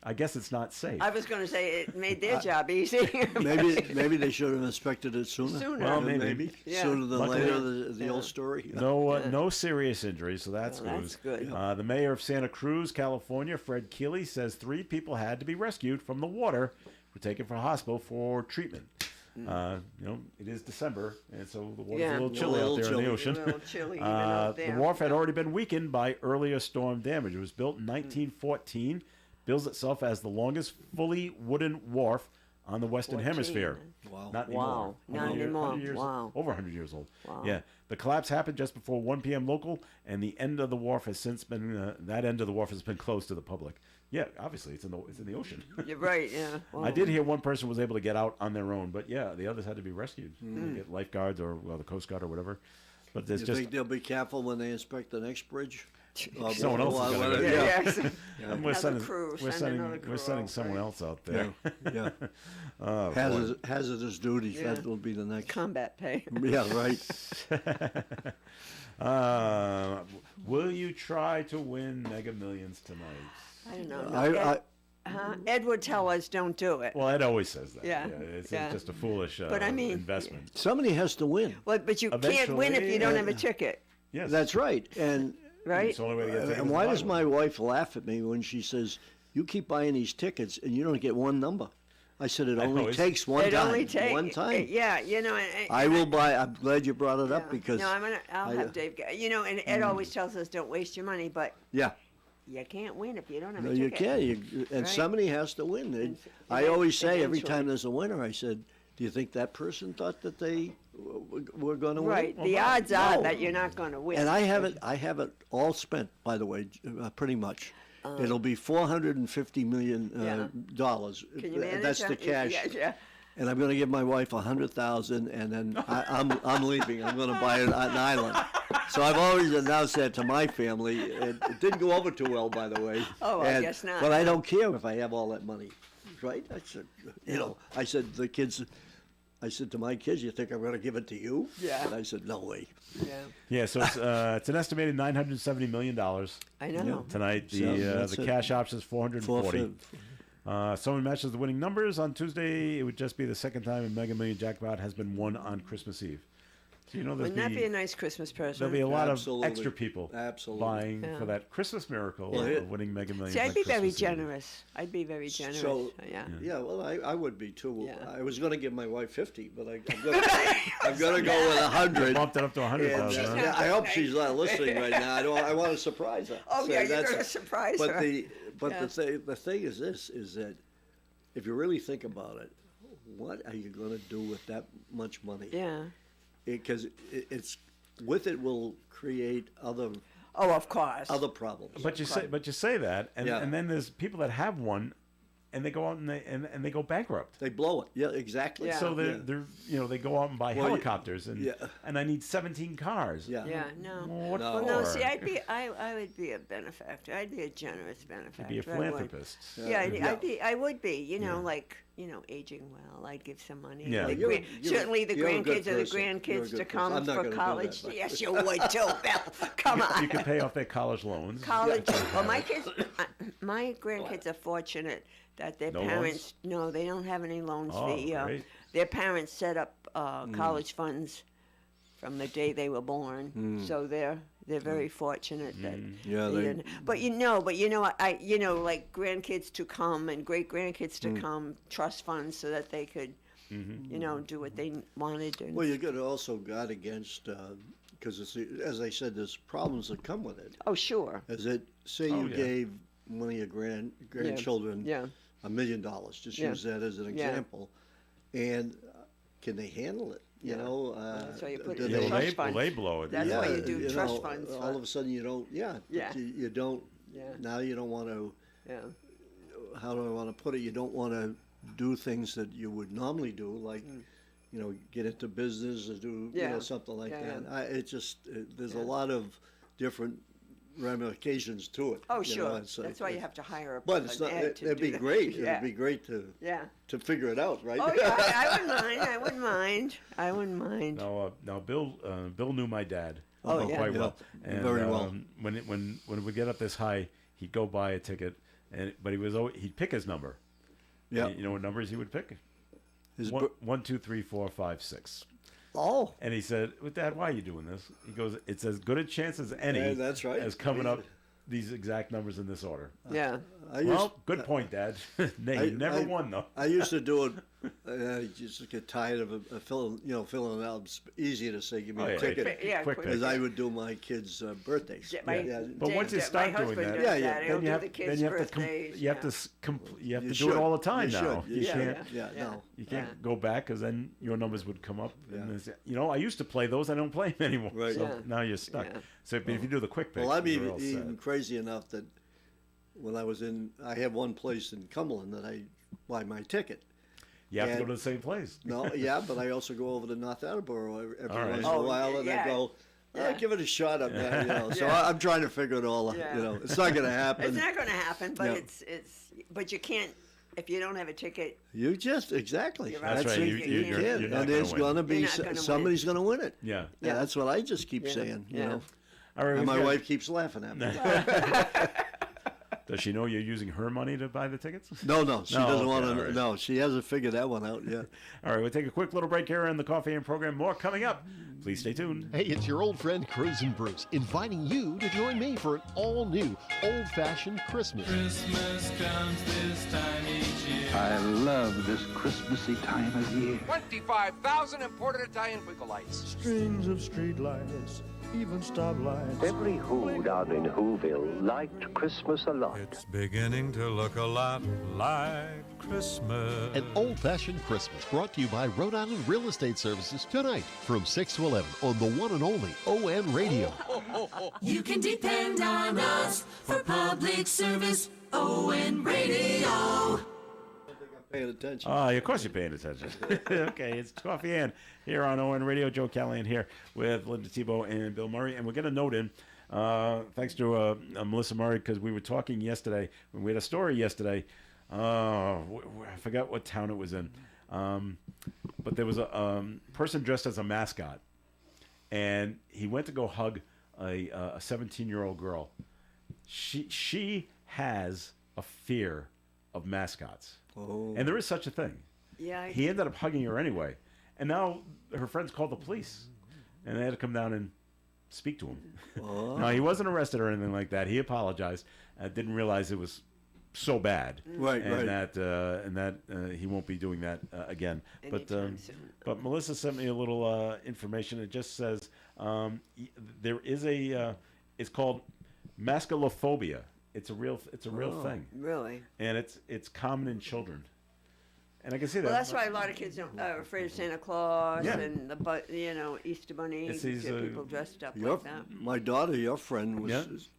S2: I guess it's not safe.
S3: I was going to say it made their job easy.
S4: Maybe they should have inspected it sooner.
S3: Sooner.
S2: Well, maybe.
S3: Yeah.
S4: Sooner than
S2: Luckily-
S4: later. The old story.
S2: No serious injuries, so that's
S3: Well,
S2: good.
S3: that's good.
S2: The mayor of Santa Cruz, California, Fred Keeley, says 3 people had to be rescued from the water, were taken from a hospital for treatment. It is December, and so the water's
S3: Yeah.
S2: a little chilly out there in the ocean.
S3: A little chilly even out
S2: The
S3: there.
S2: wharf had already been weakened by earlier storm damage. It was built in 1914, bills itself as the longest fully wooden wharf on the Western
S3: 14.
S2: Hemisphere.
S4: Wow.
S2: Not anymore.
S3: Wow. Not
S2: 100
S3: anymore.
S2: 100 years,
S3: Wow.
S2: Over 100 years old.
S3: Wow.
S2: Yeah. The collapse happened just before 1 p.m. local, and the end of the wharf has since been that end of the wharf has been closed to the public. Yeah, obviously it's in the ocean.
S3: You're right. Yeah. Wow.
S2: I did hear one person was able to get out on their own, but yeah, the others had to be rescued. Get lifeguards or the Coast Guard or whatever. But there's
S4: You
S2: just
S4: think they'll be careful when they inspect the next bridge?
S2: Someone else is gonna go.
S3: Yeah.
S2: And we're sending
S3: crew.
S2: we're
S3: Send
S2: sending
S3: another crew
S2: we're sending
S3: out,
S2: someone
S3: right?
S2: else out there.
S4: Yeah.
S2: Oh, boy.
S4: Hazardous duties.
S3: Yeah.
S4: That will be the next.
S3: Combat pay.
S4: Yeah, right.
S2: Will you try to win Mega Millions tonight?
S3: I don't know. Ed would tell us don't do it.
S2: Well, Ed always says that.
S3: Yeah.
S2: It's
S3: Yeah.
S2: just a foolish
S3: But I mean,
S2: investment.
S4: Somebody has to win.
S3: Well, but you can't win if you don't have a ticket,
S2: Yes.
S4: That's right. And
S3: right?
S2: It's the only way to get tickets
S4: and
S2: to
S4: why
S2: buy
S4: does
S2: one.
S4: my wife laugh at me when she says, "You keep buying these tickets and you don't get one number"? I said, "It only takes one
S3: It
S4: time.
S3: only takes
S4: one time."
S3: Yeah, you know.
S4: I will buy. I'm glad you brought it up
S3: Yeah.
S4: because
S3: No, I'll have Dave. You know, and Ed always tells us don't waste your money, but
S4: yeah.
S3: you can't win if you don't have
S4: No,
S3: a
S4: you
S3: ticket.
S4: can't. And
S3: Right.
S4: somebody has to win. I always say every time there's a winner, I said, "Do you think that person thought that they were going to win?"
S3: Right. The odds are
S4: No.
S3: that you're not going to win.
S4: And I have it all spent, by the way, pretty much. It'll be $450 million dollars.
S3: Can you manage
S4: That's the
S3: that?
S4: cash.
S3: Yeah.
S4: And I'm going to give my wife $100,000, and then I'm leaving. I'm going to buy an island. So I've always announced that to my family. It didn't go over too well, by the way.
S3: Oh, I guess not.
S4: But I don't care if I have all that money, right? I said, I said to my kids, "You think I'm going to give it to you?"
S3: Yeah.
S4: And I said, "No way."
S3: Yeah.
S2: Yeah, so it's an estimated $970 million
S3: I know.
S2: tonight.
S4: So
S2: The
S4: that's
S2: the
S4: it.
S2: cash option is 440. Someone matches the winning numbers on Tuesday. It would just be the second time a Mega Million jackpot has been won on Christmas Eve. So
S3: Wouldn't that be a nice Christmas present?
S2: There'll be a lot
S4: Absolutely.
S2: of extra people buying
S3: Yeah.
S2: for that Christmas miracle
S4: Yeah.
S2: of winning Mega Millions.
S3: See, I'd
S2: on
S3: be very
S2: Christmas Eve.
S3: generous. I'd be very generous.
S4: So
S3: yeah.
S4: well, I would be too.
S3: Yeah.
S4: I was going to give my wife 50, but I'm going to go with 100.
S2: Bumped it up to 100,000.
S4: And,
S2: huh?
S4: I hope she's not listening right now. I want to surprise her.
S3: Oh,
S4: So
S3: yeah, you're
S4: that's-
S3: going to surprise
S4: but
S3: her.
S4: the thing is this, is that if you really think about it, what are you going to do with that much money?
S3: Yeah.
S4: Because it's with it will create other
S3: Oh, of course.
S4: problems.
S2: But you say that, and
S4: Yeah.
S2: and then there's people that have one, and they go out and they go bankrupt.
S4: They blow it. Yeah, exactly.
S3: Yeah.
S2: So they're they go out and buy
S4: Well,
S2: helicopters and I need 17 cars.
S4: Yeah.
S3: Yeah, no.
S2: What
S3: Well,
S2: for?
S3: no, see, I would be a benefactor. I'd be a generous benefactor.
S2: You'd be a
S3: I would.
S2: philanthropist.
S3: Yeah, I would be. Aging well. I'd give some money.
S2: Yeah.
S3: The
S4: You're-
S3: certainly the
S4: you're a good
S3: grandkids are the
S4: person. You're a
S3: grandkids
S4: good
S3: to
S4: person.
S3: come
S4: I'm not
S3: for
S4: gonna do
S3: college.
S4: that, but-
S3: Yes, you would too, Bill. Come on.
S2: You can pay off their college loans.
S3: College. Well, my kids, my grandkids are fortunate that their
S2: No
S3: parents. No, they don't have any loans.
S2: Oh, great.
S3: Their parents set up college funds from the day they were born, so they're very fortunate that.
S4: Yeah,
S3: they
S4: they-
S3: didn't. But like grandkids to come and great grandkids to come, trust funds so that they could, do what they wanted. And,
S4: Well, you got to also guard against because as I said, there's problems that come with it.
S3: oh, sure.
S4: As it say
S2: Oh,
S4: you
S2: yeah.
S4: gave one of your grandchildren
S3: Yeah.
S4: $1 million. Just
S3: Yeah.
S4: use that as an
S3: Yeah.
S4: example, and can they handle it? You
S3: Yeah.
S4: know,
S3: That's why you put
S4: do
S3: it in
S2: Yeah,
S3: the
S2: will
S3: trust
S2: they,
S3: fund.
S2: will they blow it?
S3: That's why you do
S4: you
S3: trust
S4: know,
S3: funds.
S4: All of a sudden, you don't. Yeah.
S3: Yeah.
S4: You don't.
S3: Yeah.
S4: Now you don't want to.
S3: Yeah.
S4: How do I want to put it? You don't want to do things that you would normally do, like. Get into business or do
S3: Yeah.
S4: something like
S3: Yeah,
S4: that. There's a lot of different ramifications to it.
S3: Oh,
S4: you
S3: sure.
S4: know, it's
S3: That's why you have to hire a
S4: But it's
S3: an
S4: not.
S3: ed to
S4: It'd
S3: do
S4: be
S3: that.
S4: great.
S3: Yeah.
S4: It'd be great to
S3: Yeah.
S4: figure it out, right?
S3: Oh yeah, I wouldn't mind. I wouldn't mind. I wouldn't mind.
S2: Now Bill knew my dad
S3: Oh, yeah.
S2: quite
S4: Yeah.
S2: well, and
S4: Very well.
S2: when we get up this high, he'd go buy a ticket, but he'd pick his number.
S4: Yeah.
S2: You know what numbers he would pick?
S4: His
S2: 1, 2, 3, 4, 5, 6.
S3: Oh.
S2: And he said, "Well, Dad, why are you doing this?" He goes, "It's as good a chance as any
S4: Yeah, that's right.
S2: as coming up these exact numbers in this order."
S3: Yeah.
S2: Well, good point, Dad. Nay, you never won though.
S4: I used to do it You just get tired of filling it out. It's easier to say, give me a
S2: yeah,
S4: ticket,
S2: quick
S4: as I would do my kids' birthdays.
S2: But once you start doing that,
S3: then you have
S2: to do it all the time now.
S4: You
S2: can't go back because then your numbers would come up. And I used to play those. I don't play them anymore.
S4: Right.
S2: So now you're stuck. So if you do the quick picks,
S4: well, I'm even crazy enough that when I have one place in Cumberland that I buy my ticket.
S2: You have to go to the same place.
S4: No, but I also go over to North Attleboro every
S2: right.
S4: once in a while, and I go, give it a shot up there. So I'm trying to figure it all out. It's not going to happen.
S3: It's not going to happen, but but you can't. If you don't have a ticket,
S4: you just exactly.
S2: That's right.
S4: You can't, and there's going to be somebody's going to win it.
S2: Yeah.
S4: That's what I just keep saying. You know.
S2: All right,
S4: and my wife keeps laughing at me.
S2: Does she know you're using her money to buy the tickets?
S4: No, she doesn't want to. Right. No, she hasn't figured that one out yet.
S2: All right, we'll take a quick little break here in the Coffee and Program. More coming up. Please stay tuned.
S7: Hey, it's your old friend Cruz and Bruce inviting you to join me for an all-new, old-fashioned Christmas.
S13: Christmas comes this time each year.
S9: I love this Christmassy time of year.
S10: 25,000 imported Italian twinkle lights.
S11: Strings of street lights, even stoplights.
S9: Every Who down in Whoville liked Christmas a lot.
S8: It's beginning to look a lot like Christmas.
S7: An old-fashioned Christmas brought to you by Rhode Island Real Estate Services tonight from 6 to 11 on the one and only ON Radio.
S13: You can depend on us for public service. ON Radio.
S4: Paying attention.
S2: Of course you're paying attention. Okay, it's Coffee and here on ON Radio. Joe Callahan here with Linda Tebow and Bill Murray. And we're going to note in, thanks to Melissa Murray, because we were talking yesterday, when we had a story yesterday. I forgot what town it was in. But there was a person dressed as a mascot. And he went to go hug a 17-year-old girl. She has a fear of mascots.
S4: Oh.
S2: And there is such a thing.
S3: Yeah.
S2: He ended up hugging her anyway. And now her friends called the police. And they had to come down and speak to him.
S4: Oh.
S2: No, he wasn't arrested or anything like that. He apologized. Didn't realize it was so bad.
S4: Right.
S2: That he won't be doing that again. But Melissa sent me a little information. It just says there is it's called masculophobia. It's a real thing.
S3: Really?
S2: And it's common in children. And I can see that.
S3: Well, that's why a lot of kids are afraid of Santa Claus and the Easter Bunny. People dressed up like that.
S4: My daughter, your friend, was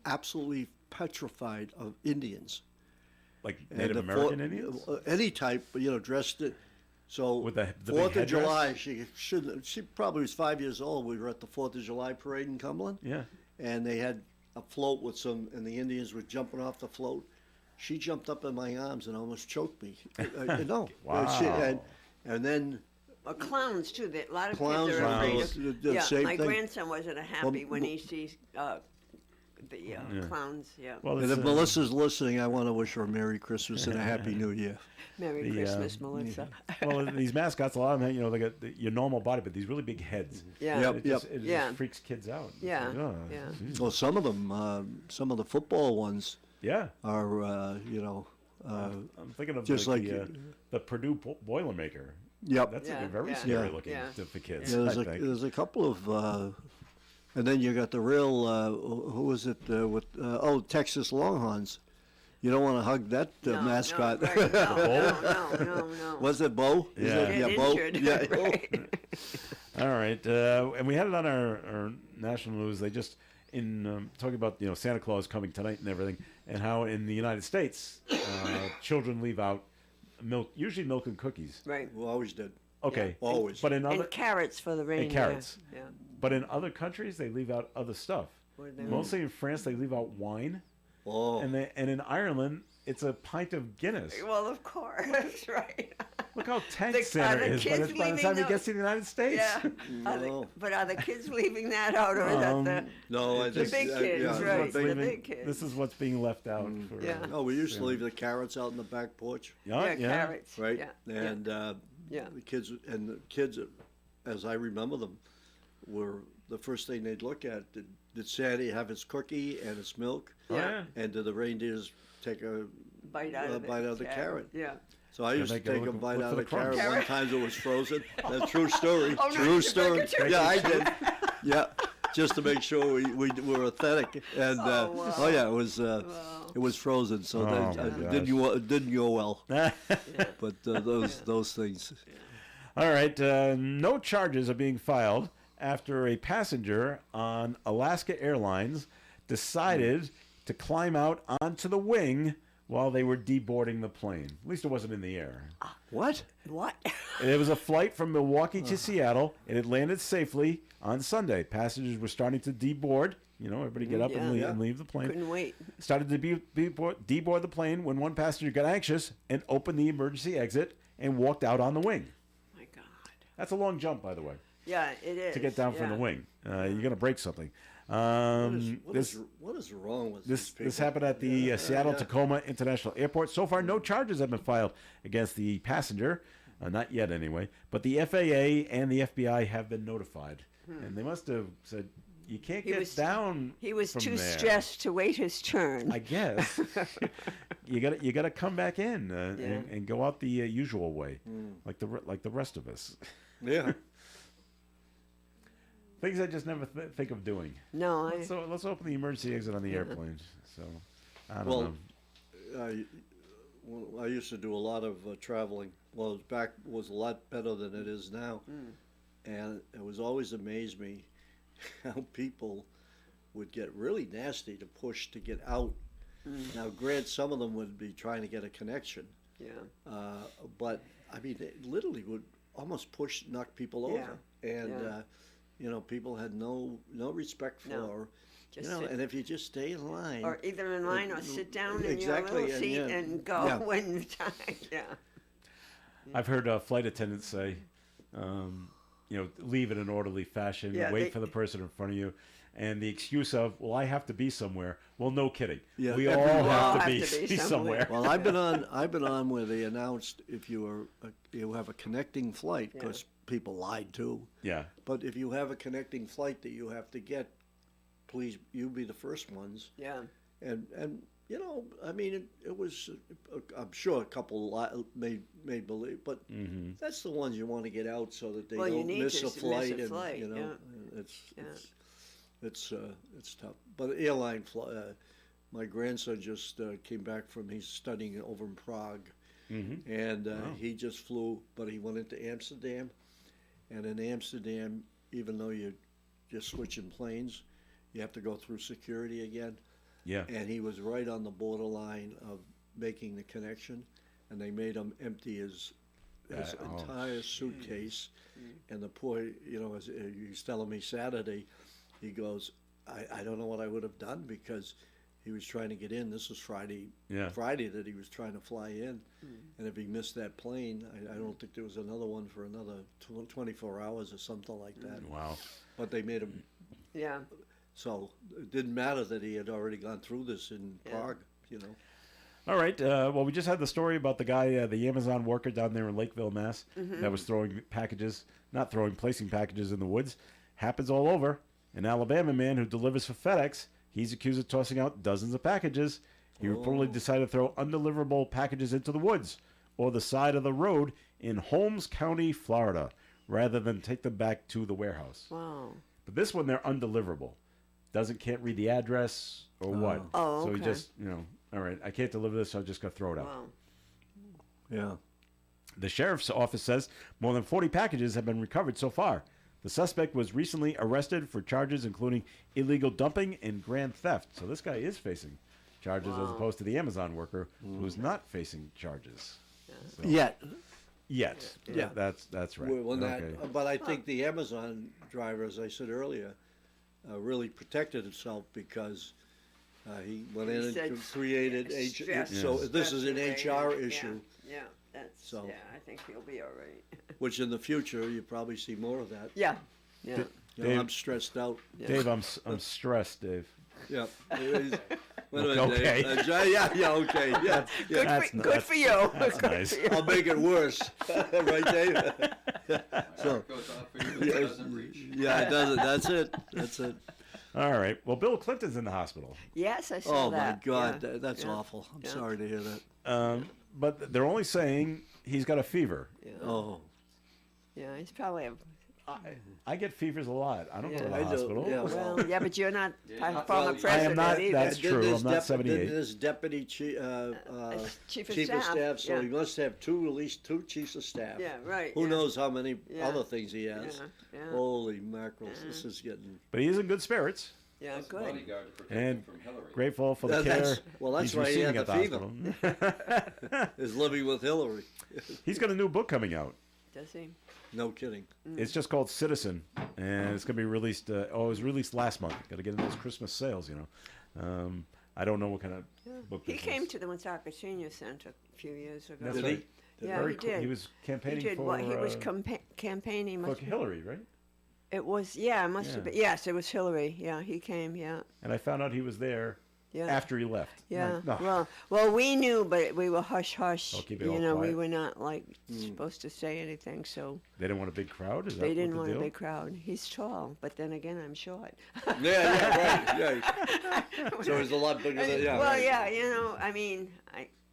S4: absolutely petrified of Indians.
S2: Like Native American Indians?
S4: Any type, dressed it. So
S2: with the
S4: 4th of July, she probably was 5 years old. We were at the 4th of July parade in Cumberland.
S2: Yeah.
S4: And they had a float with and the Indians were jumping off the float. She jumped up in my arms and almost choked me. No.
S2: Wow.
S4: And then...
S3: clowns, too. A lot of
S4: clowns
S3: kids are afraid of...
S4: same
S3: my
S4: thing.
S3: grandson wasn't happy when he sees clowns, Well,
S4: and if Melissa's listening, I want to wish her a Merry Christmas and a Happy New Year.
S3: Merry Christmas, Melissa.
S2: Well, these mascots, a lot of them, they got your normal body, but these really big heads.
S3: Yeah.
S2: It just freaks kids out.
S3: Yeah.
S4: Well, some of them, some of the football ones are,
S2: I'm thinking of
S4: just
S2: the Purdue Boilermaker.
S4: Yep.
S2: That's very scary looking for kids.
S4: Yeah, there's a couple of... and then you got the real, who was it, Texas Longhorns. You don't want to hug that mascot.
S3: No.
S4: Was it Bo?
S3: Yeah,
S4: Bo.
S3: Yeah. Right.
S2: All right, and we had it on our national news. They just talking about Santa Claus coming tonight and everything, and how in the United States children leave out milk, usually milk and cookies.
S3: Right.
S4: We always did.
S2: Okay.
S4: Yeah. Always.
S2: But in other
S3: and carrots for the reindeer.
S2: And carrots.
S3: Yeah.
S2: But in other countries they leave out other stuff. Mostly in France they leave out wine.
S4: Oh.
S2: And in Ireland, it's a pint of Guinness.
S3: Well, of course, right.
S2: Look how tense Santa is by the time he gets to the United States.
S3: Yeah. But are the kids leaving that out, or is that the big kids, right? The big kids.
S2: This is what's being left out.
S4: No, we used to leave the carrots out in the back porch.
S2: Yeah,
S3: carrots.
S4: Right? Yeah. And the kids, as I remember them, were the first thing they'd look at. Did Santa have his cookie and his milk?
S3: Yeah.
S4: And did the reindeers take a
S3: bite out of
S4: the carrot?
S3: Yeah.
S4: So I used to take a bite out of the carrot.
S2: crumbs.
S4: One time it was frozen. That's a true story.
S3: Oh, no,
S4: true
S3: you
S4: story.
S3: break it,
S4: Yeah, I did. Yeah, just to make sure we were authentic. And
S3: wow.
S4: yeah, it was frozen, so that didn't go well. But those things.
S2: All right, no charges are being filed after a passenger on Alaska Airlines decided to climb out onto the wing while they were deboarding the plane. At least it wasn't in the air.
S4: What?
S2: It was a flight from Milwaukee to Seattle. It had landed safely on Sunday. Passengers were starting to deboard. You know, everybody get up and leave the plane.
S3: Couldn't wait.
S2: Started to deboard the plane when one passenger got anxious and opened the emergency exit and walked out on the wing.
S3: My God.
S2: That's a long jump, by the way,
S3: Yeah, it is.
S2: to get down from the wing. You're going to break something.
S4: What is wrong with these people?
S2: This happened at the Seattle-Tacoma International Airport. So far, no charges have been filed against the passenger. Not yet, anyway. But the FAA and the FBI have been notified. And they must have said, you can't get down.
S3: He was
S2: from
S3: too
S2: there.
S3: stressed to wait his turn.
S2: I guess. you got to come back in and go out the usual way, like the rest of us.
S4: Yeah.
S2: Things I just never think of doing.
S3: No,
S2: let's open the emergency exit on the airplane. So, I don't know.
S4: I used to do a lot of traveling. Well, it was a lot better than it is now, and it was always amazed me how people would get really nasty to push to get out. Now, granted, some of them would be trying to get a connection.
S3: Yeah.
S4: But I mean, it literally would almost knock people over, and people had no respect for. And if you just stay in line,
S3: or either in line or sit down in
S4: exactly,
S3: your little seat and go when the time. Yeah.
S2: I've heard flight attendants say, leave in an orderly fashion, wait for the person in front of you, and the excuse of, well, I have to be somewhere. Well, no kidding. Yeah, we all have to be somewhere.
S4: Well, I've been on where they announced if you have a connecting flight, because people lied too.
S2: Yeah.
S4: But if you have a connecting flight that you have to get, please, you be the first ones.
S3: Yeah.
S4: And I mean, it was, I'm sure a couple made believe, but that's the ones you want to get out so that they don't miss a flight. It's tough. But airline my grandson just came back he's studying over in Prague, and he just flew, but he went into Amsterdam, and in Amsterdam, even though you're just switching planes, you have to go through security again.
S2: Yeah.
S4: And he was right on the borderline of making the connection, and they made him empty his entire suitcase. And the poor, as he was telling me Saturday, he goes, I don't know what I would have done, because he was trying to get in. This was Friday that he was trying to fly in. And if he missed that plane, I don't think there was another one for another 24 hours or something like that.
S2: Wow.
S4: But they made him.
S3: Yeah.
S4: So it didn't matter that he had already gone through this in Prague,
S2: All right. Well, we just had the story about the guy, the Amazon worker down there in Lakeville, Mass, that was placing packages in the woods. Happens all over. An Alabama man who delivers for FedEx, he's accused of tossing out dozens of packages. He reportedly decided to throw undeliverable packages into the woods or the side of the road in Holmes County, Florida, rather than take them back to the warehouse.
S3: Wow.
S2: But this one, they're undeliverable. Can't read the address or what.
S3: Oh, okay.
S2: So he just, all right, I can't deliver this, so I'm just going to throw it out.
S3: Wow.
S4: Yeah.
S2: The sheriff's office says more than 40 packages have been recovered so far. The suspect was recently arrested for charges including illegal dumping and grand theft. So this guy is facing charges as opposed to the Amazon worker who's not facing charges. So, Yet. Yeah. That's right.
S4: But I think the Amazon driver, as I said earlier, really protected himself because he went in and created so this is an HR issue.
S3: Yeah, I think he'll be all right.
S4: Which in the future you probably see more of that.
S3: Yeah.
S2: Dave,
S4: I'm stressed out.
S2: Dave, I'm stressed, Dave.
S4: Yeah.
S2: Okay.
S4: Okay. Yeah.
S3: Good for you.
S2: That's nice.
S4: I'll make it worse. Right, Dave? So,
S6: Goes off for you, but it doesn't reach.
S4: Yeah, it doesn't. That's it.
S2: All right. Well, Bill Clinton's in the hospital.
S3: Yes, I saw that.
S4: Oh, my God. That's awful. I'm sorry to hear
S2: that. But they're only saying he's got a fever.
S3: Yeah.
S4: Oh.
S3: Yeah, he's probably
S2: I get fevers a lot. I don't go to the hospital.
S4: Yeah,
S3: well, yeah, but you're not former president
S2: I am not.
S3: either.
S2: That's true. I'm not 78.
S4: This deputy chief of staff, so he must have at least two chiefs of staff.
S3: Yeah, right.
S4: Who knows how many other things he has?
S3: Yeah.
S4: Holy mackerels! This is getting.
S2: But he is in good spirits.
S3: Yeah, good.
S2: And grateful for the care.
S4: That's
S2: he's
S4: why he had
S2: receiving
S4: the
S2: at the
S4: fever. Is living with Hillary.
S2: He's got a new book coming out.
S3: Does he?
S4: No kidding.
S2: It's just called Citizen, and it's going to be released. It was released last month. Got to get in those Christmas sales, I don't know what kind of book.
S3: He came to the Woonsocket Senior Center a few years ago.
S2: That's right.
S3: Yeah, he did.
S2: He was campaigning
S3: he did.
S2: for.
S3: He was campaigning.
S2: For Hillary, right?
S3: It was. Yeah, it must have been. Yes, it was Hillary. Yeah, he came. Yeah.
S2: And I found out he was there.
S3: Yeah.
S2: After he left.
S3: Yeah.
S2: Like, no.
S3: Well, we knew, but we were hush hush.
S2: Oh, keep it all quiet.
S3: We were not supposed to say anything. So
S2: they didn't want a big crowd.
S3: They didn't want a big crowd. He's tall, but then again, I'm short.
S4: Right. Yeah. So he's a lot bigger than. Yeah.
S3: Well, right. I mean,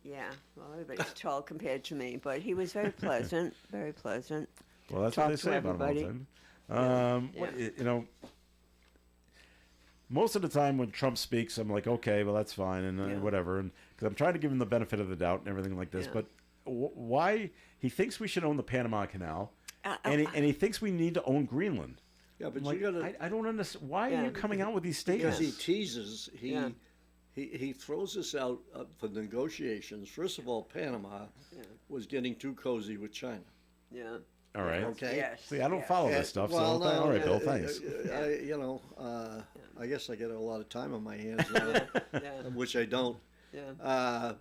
S3: well, everybody's tall compared to me, but he was very pleasant. Very pleasant.
S2: Well, that's what they say about him all the time. Most of the time when Trump speaks, I'm like, okay, well, that's fine, and whatever, and because I'm trying to give him the benefit of the doubt and everything like this. But why he thinks we should own the Panama Canal, and he thinks we need to own Greenland.
S4: Yeah, but
S2: like,
S4: you gotta.
S2: I don't understand. Why are you coming out with these statements?
S4: Because he teases. He throws us out for negotiations. First of all, Panama was getting too cozy with China.
S3: Yeah.
S2: All right.
S4: Okay.
S3: Yes.
S2: See, I don't follow this stuff.
S4: Well,
S2: so all right, Bill. Thanks.
S4: I guess I get a lot of time on my hands now, which I don't.
S3: Yeah.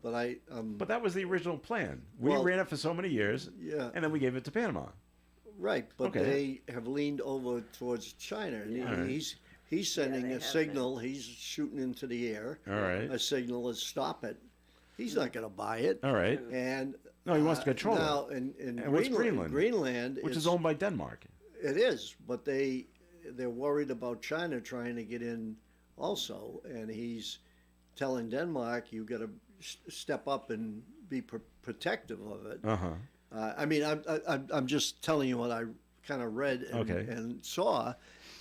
S4: But
S2: that was the original plan. We ran it for so many years.
S4: Yeah.
S2: And then we gave it to Panama.
S4: Right, but they have leaned over towards China, and he's sending a signal. He's shooting into the air.
S2: All right.
S4: A signal is stop it. He's not going to buy it.
S2: All right.
S4: And
S2: no, he wants to control
S4: now,
S2: it.
S4: And
S2: what's Greenland?
S4: Greenland,
S2: which is owned by Denmark.
S4: It is, but they're worried about China trying to get in also, and he's telling Denmark, you got to step up and be protective of it. I mean, I'm just telling you what I kind of read and saw,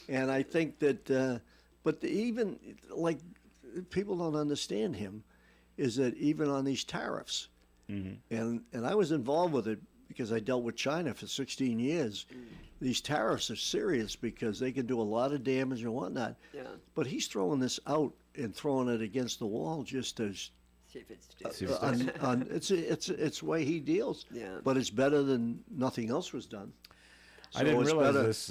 S4: and I think that, but even like people don't understand him, is that even on these tariffs, and I was involved with it because I dealt with China for 16 years. These tariffs are serious because they can do a lot of damage and whatnot.
S3: Yeah.
S4: But he's throwing this out and throwing it against the wall just as.
S3: See if it's
S4: it's way he deals.
S3: Yeah.
S4: But it's better than nothing else was done. So
S2: I didn't realize
S4: better.
S2: this.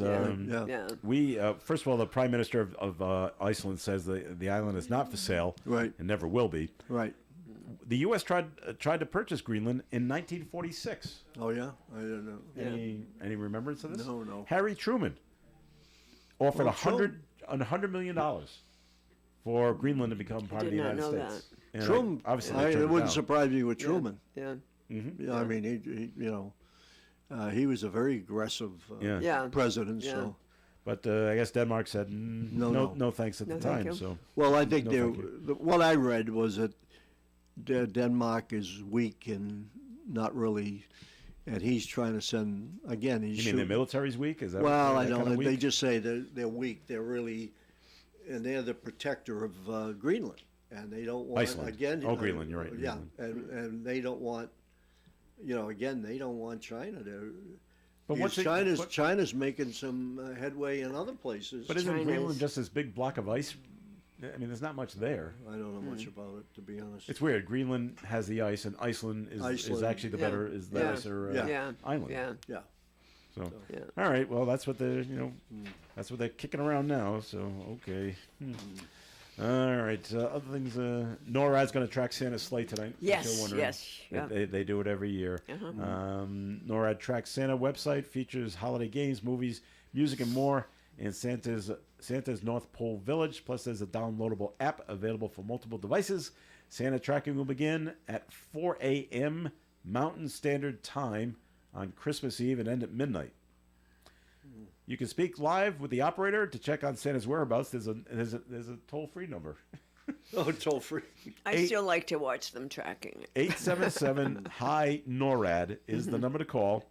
S2: We first of all, the Prime Minister of Iceland says the island is not for sale.
S4: Right.
S2: And never will be.
S4: Right.
S2: The U.S. tried to purchase Greenland in 1946.
S4: Oh yeah, I don't know.
S2: Any remembrance of this?
S4: No.
S2: Harry Truman offered $100 million for Greenland to become part of the United States.
S3: That.
S4: Truman, it wouldn't surprise me with Truman.
S3: Yeah.
S4: Yeah. I mean, he was a very aggressive president.
S2: Yeah.
S4: So.
S2: But I guess Denmark said no thanks at the time. So
S4: well, I think what I read was that Denmark is weak and not really, and he's trying to send again.
S2: You mean the military's weak? Is that
S4: well? I don't. They just say they're weak. They're really, and they're the protector of Greenland, and they don't want
S2: Iceland.
S4: Again.
S2: Greenland. You're right.
S4: Yeah, and they don't want, again, they don't want China to. But China's making some headway in other places.
S2: But isn't Greenland just this big block of ice? I mean, there's not much there.
S4: I don't know much about it, to be honest.
S2: It's weird. Greenland has the ice, and Iceland is actually the better nicer island.
S4: Yeah.
S2: So, all right. Well, that's what they're that's what they're kicking around now. So, okay. All right. Other things. NORAD's going to track Santa's sleigh tonight.
S3: Yes. Yes.
S2: Yeah. They do it every year. NORAD Track Santa website features holiday games, movies, music, and more. And Santa's North Pole Village. Plus, there's a downloadable app available for multiple devices. Santa tracking will begin at 4 a.m. Mountain Standard Time on Christmas Eve and end at midnight. you can speak live with the operator to check on Santa's whereabouts. There's a toll-free number.
S4: Oh, toll-free.
S3: I still like to watch them tracking it.
S2: 877-HI-NORAD is the number to call.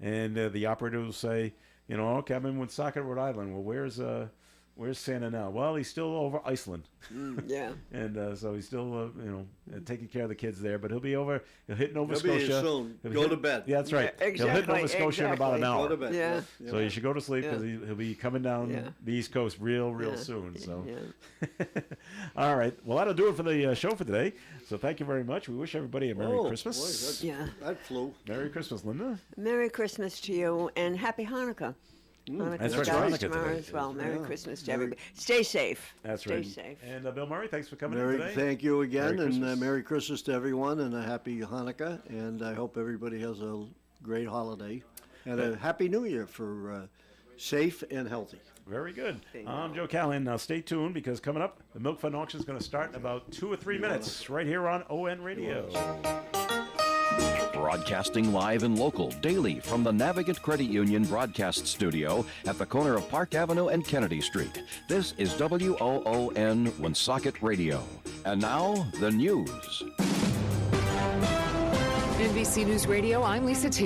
S2: And the operator will say, okay, I'm in Woonsocket, Rhode Island. Well, where's Santa now? Well, he's still over Iceland.
S3: Yeah.
S2: And so he's still, taking care of the kids there. But he'll hit Nova
S4: He'll
S2: Scotia.
S4: Be here soon. Go to bed.
S2: Yeah, that's right.
S3: Yeah, exactly,
S2: he'll hit Nova Scotia in about an hour.
S4: Go to bed.
S3: Yeah.
S2: So you should go to sleep because he'll be coming down the East Coast real soon. So, all right. Well, that'll do it for the show for today. So thank you very much. We wish everybody a Merry Christmas.
S4: Boy, that flew.
S2: Merry Christmas, Linda.
S3: Merry Christmas to you and Happy Hanukkah.
S2: That's right.
S3: Hanukkah tomorrow as well. Merry Christmas to everybody. Stay safe.
S2: That's right.
S3: Stay safe.
S2: And Bill Murray, thanks for coming in today.
S4: Thank you again, and Merry Christmas to everyone, and a Happy Hanukkah. And I hope everybody has a great holiday, and a Happy New Year for safe and healthy.
S2: Very good. I'm Joe Callahan. Now stay tuned because coming up, the Milk Fund auction is going to start in about 2 or 3 minutes right here on ON Radio.
S6: Broadcasting live and local daily from the Navigant Credit Union broadcast studio at the corner of Park Avenue and Kennedy Street. This is WOON Woonsocket Radio. And now, the news.
S14: NBC News Radio, I'm Lisa Taylor.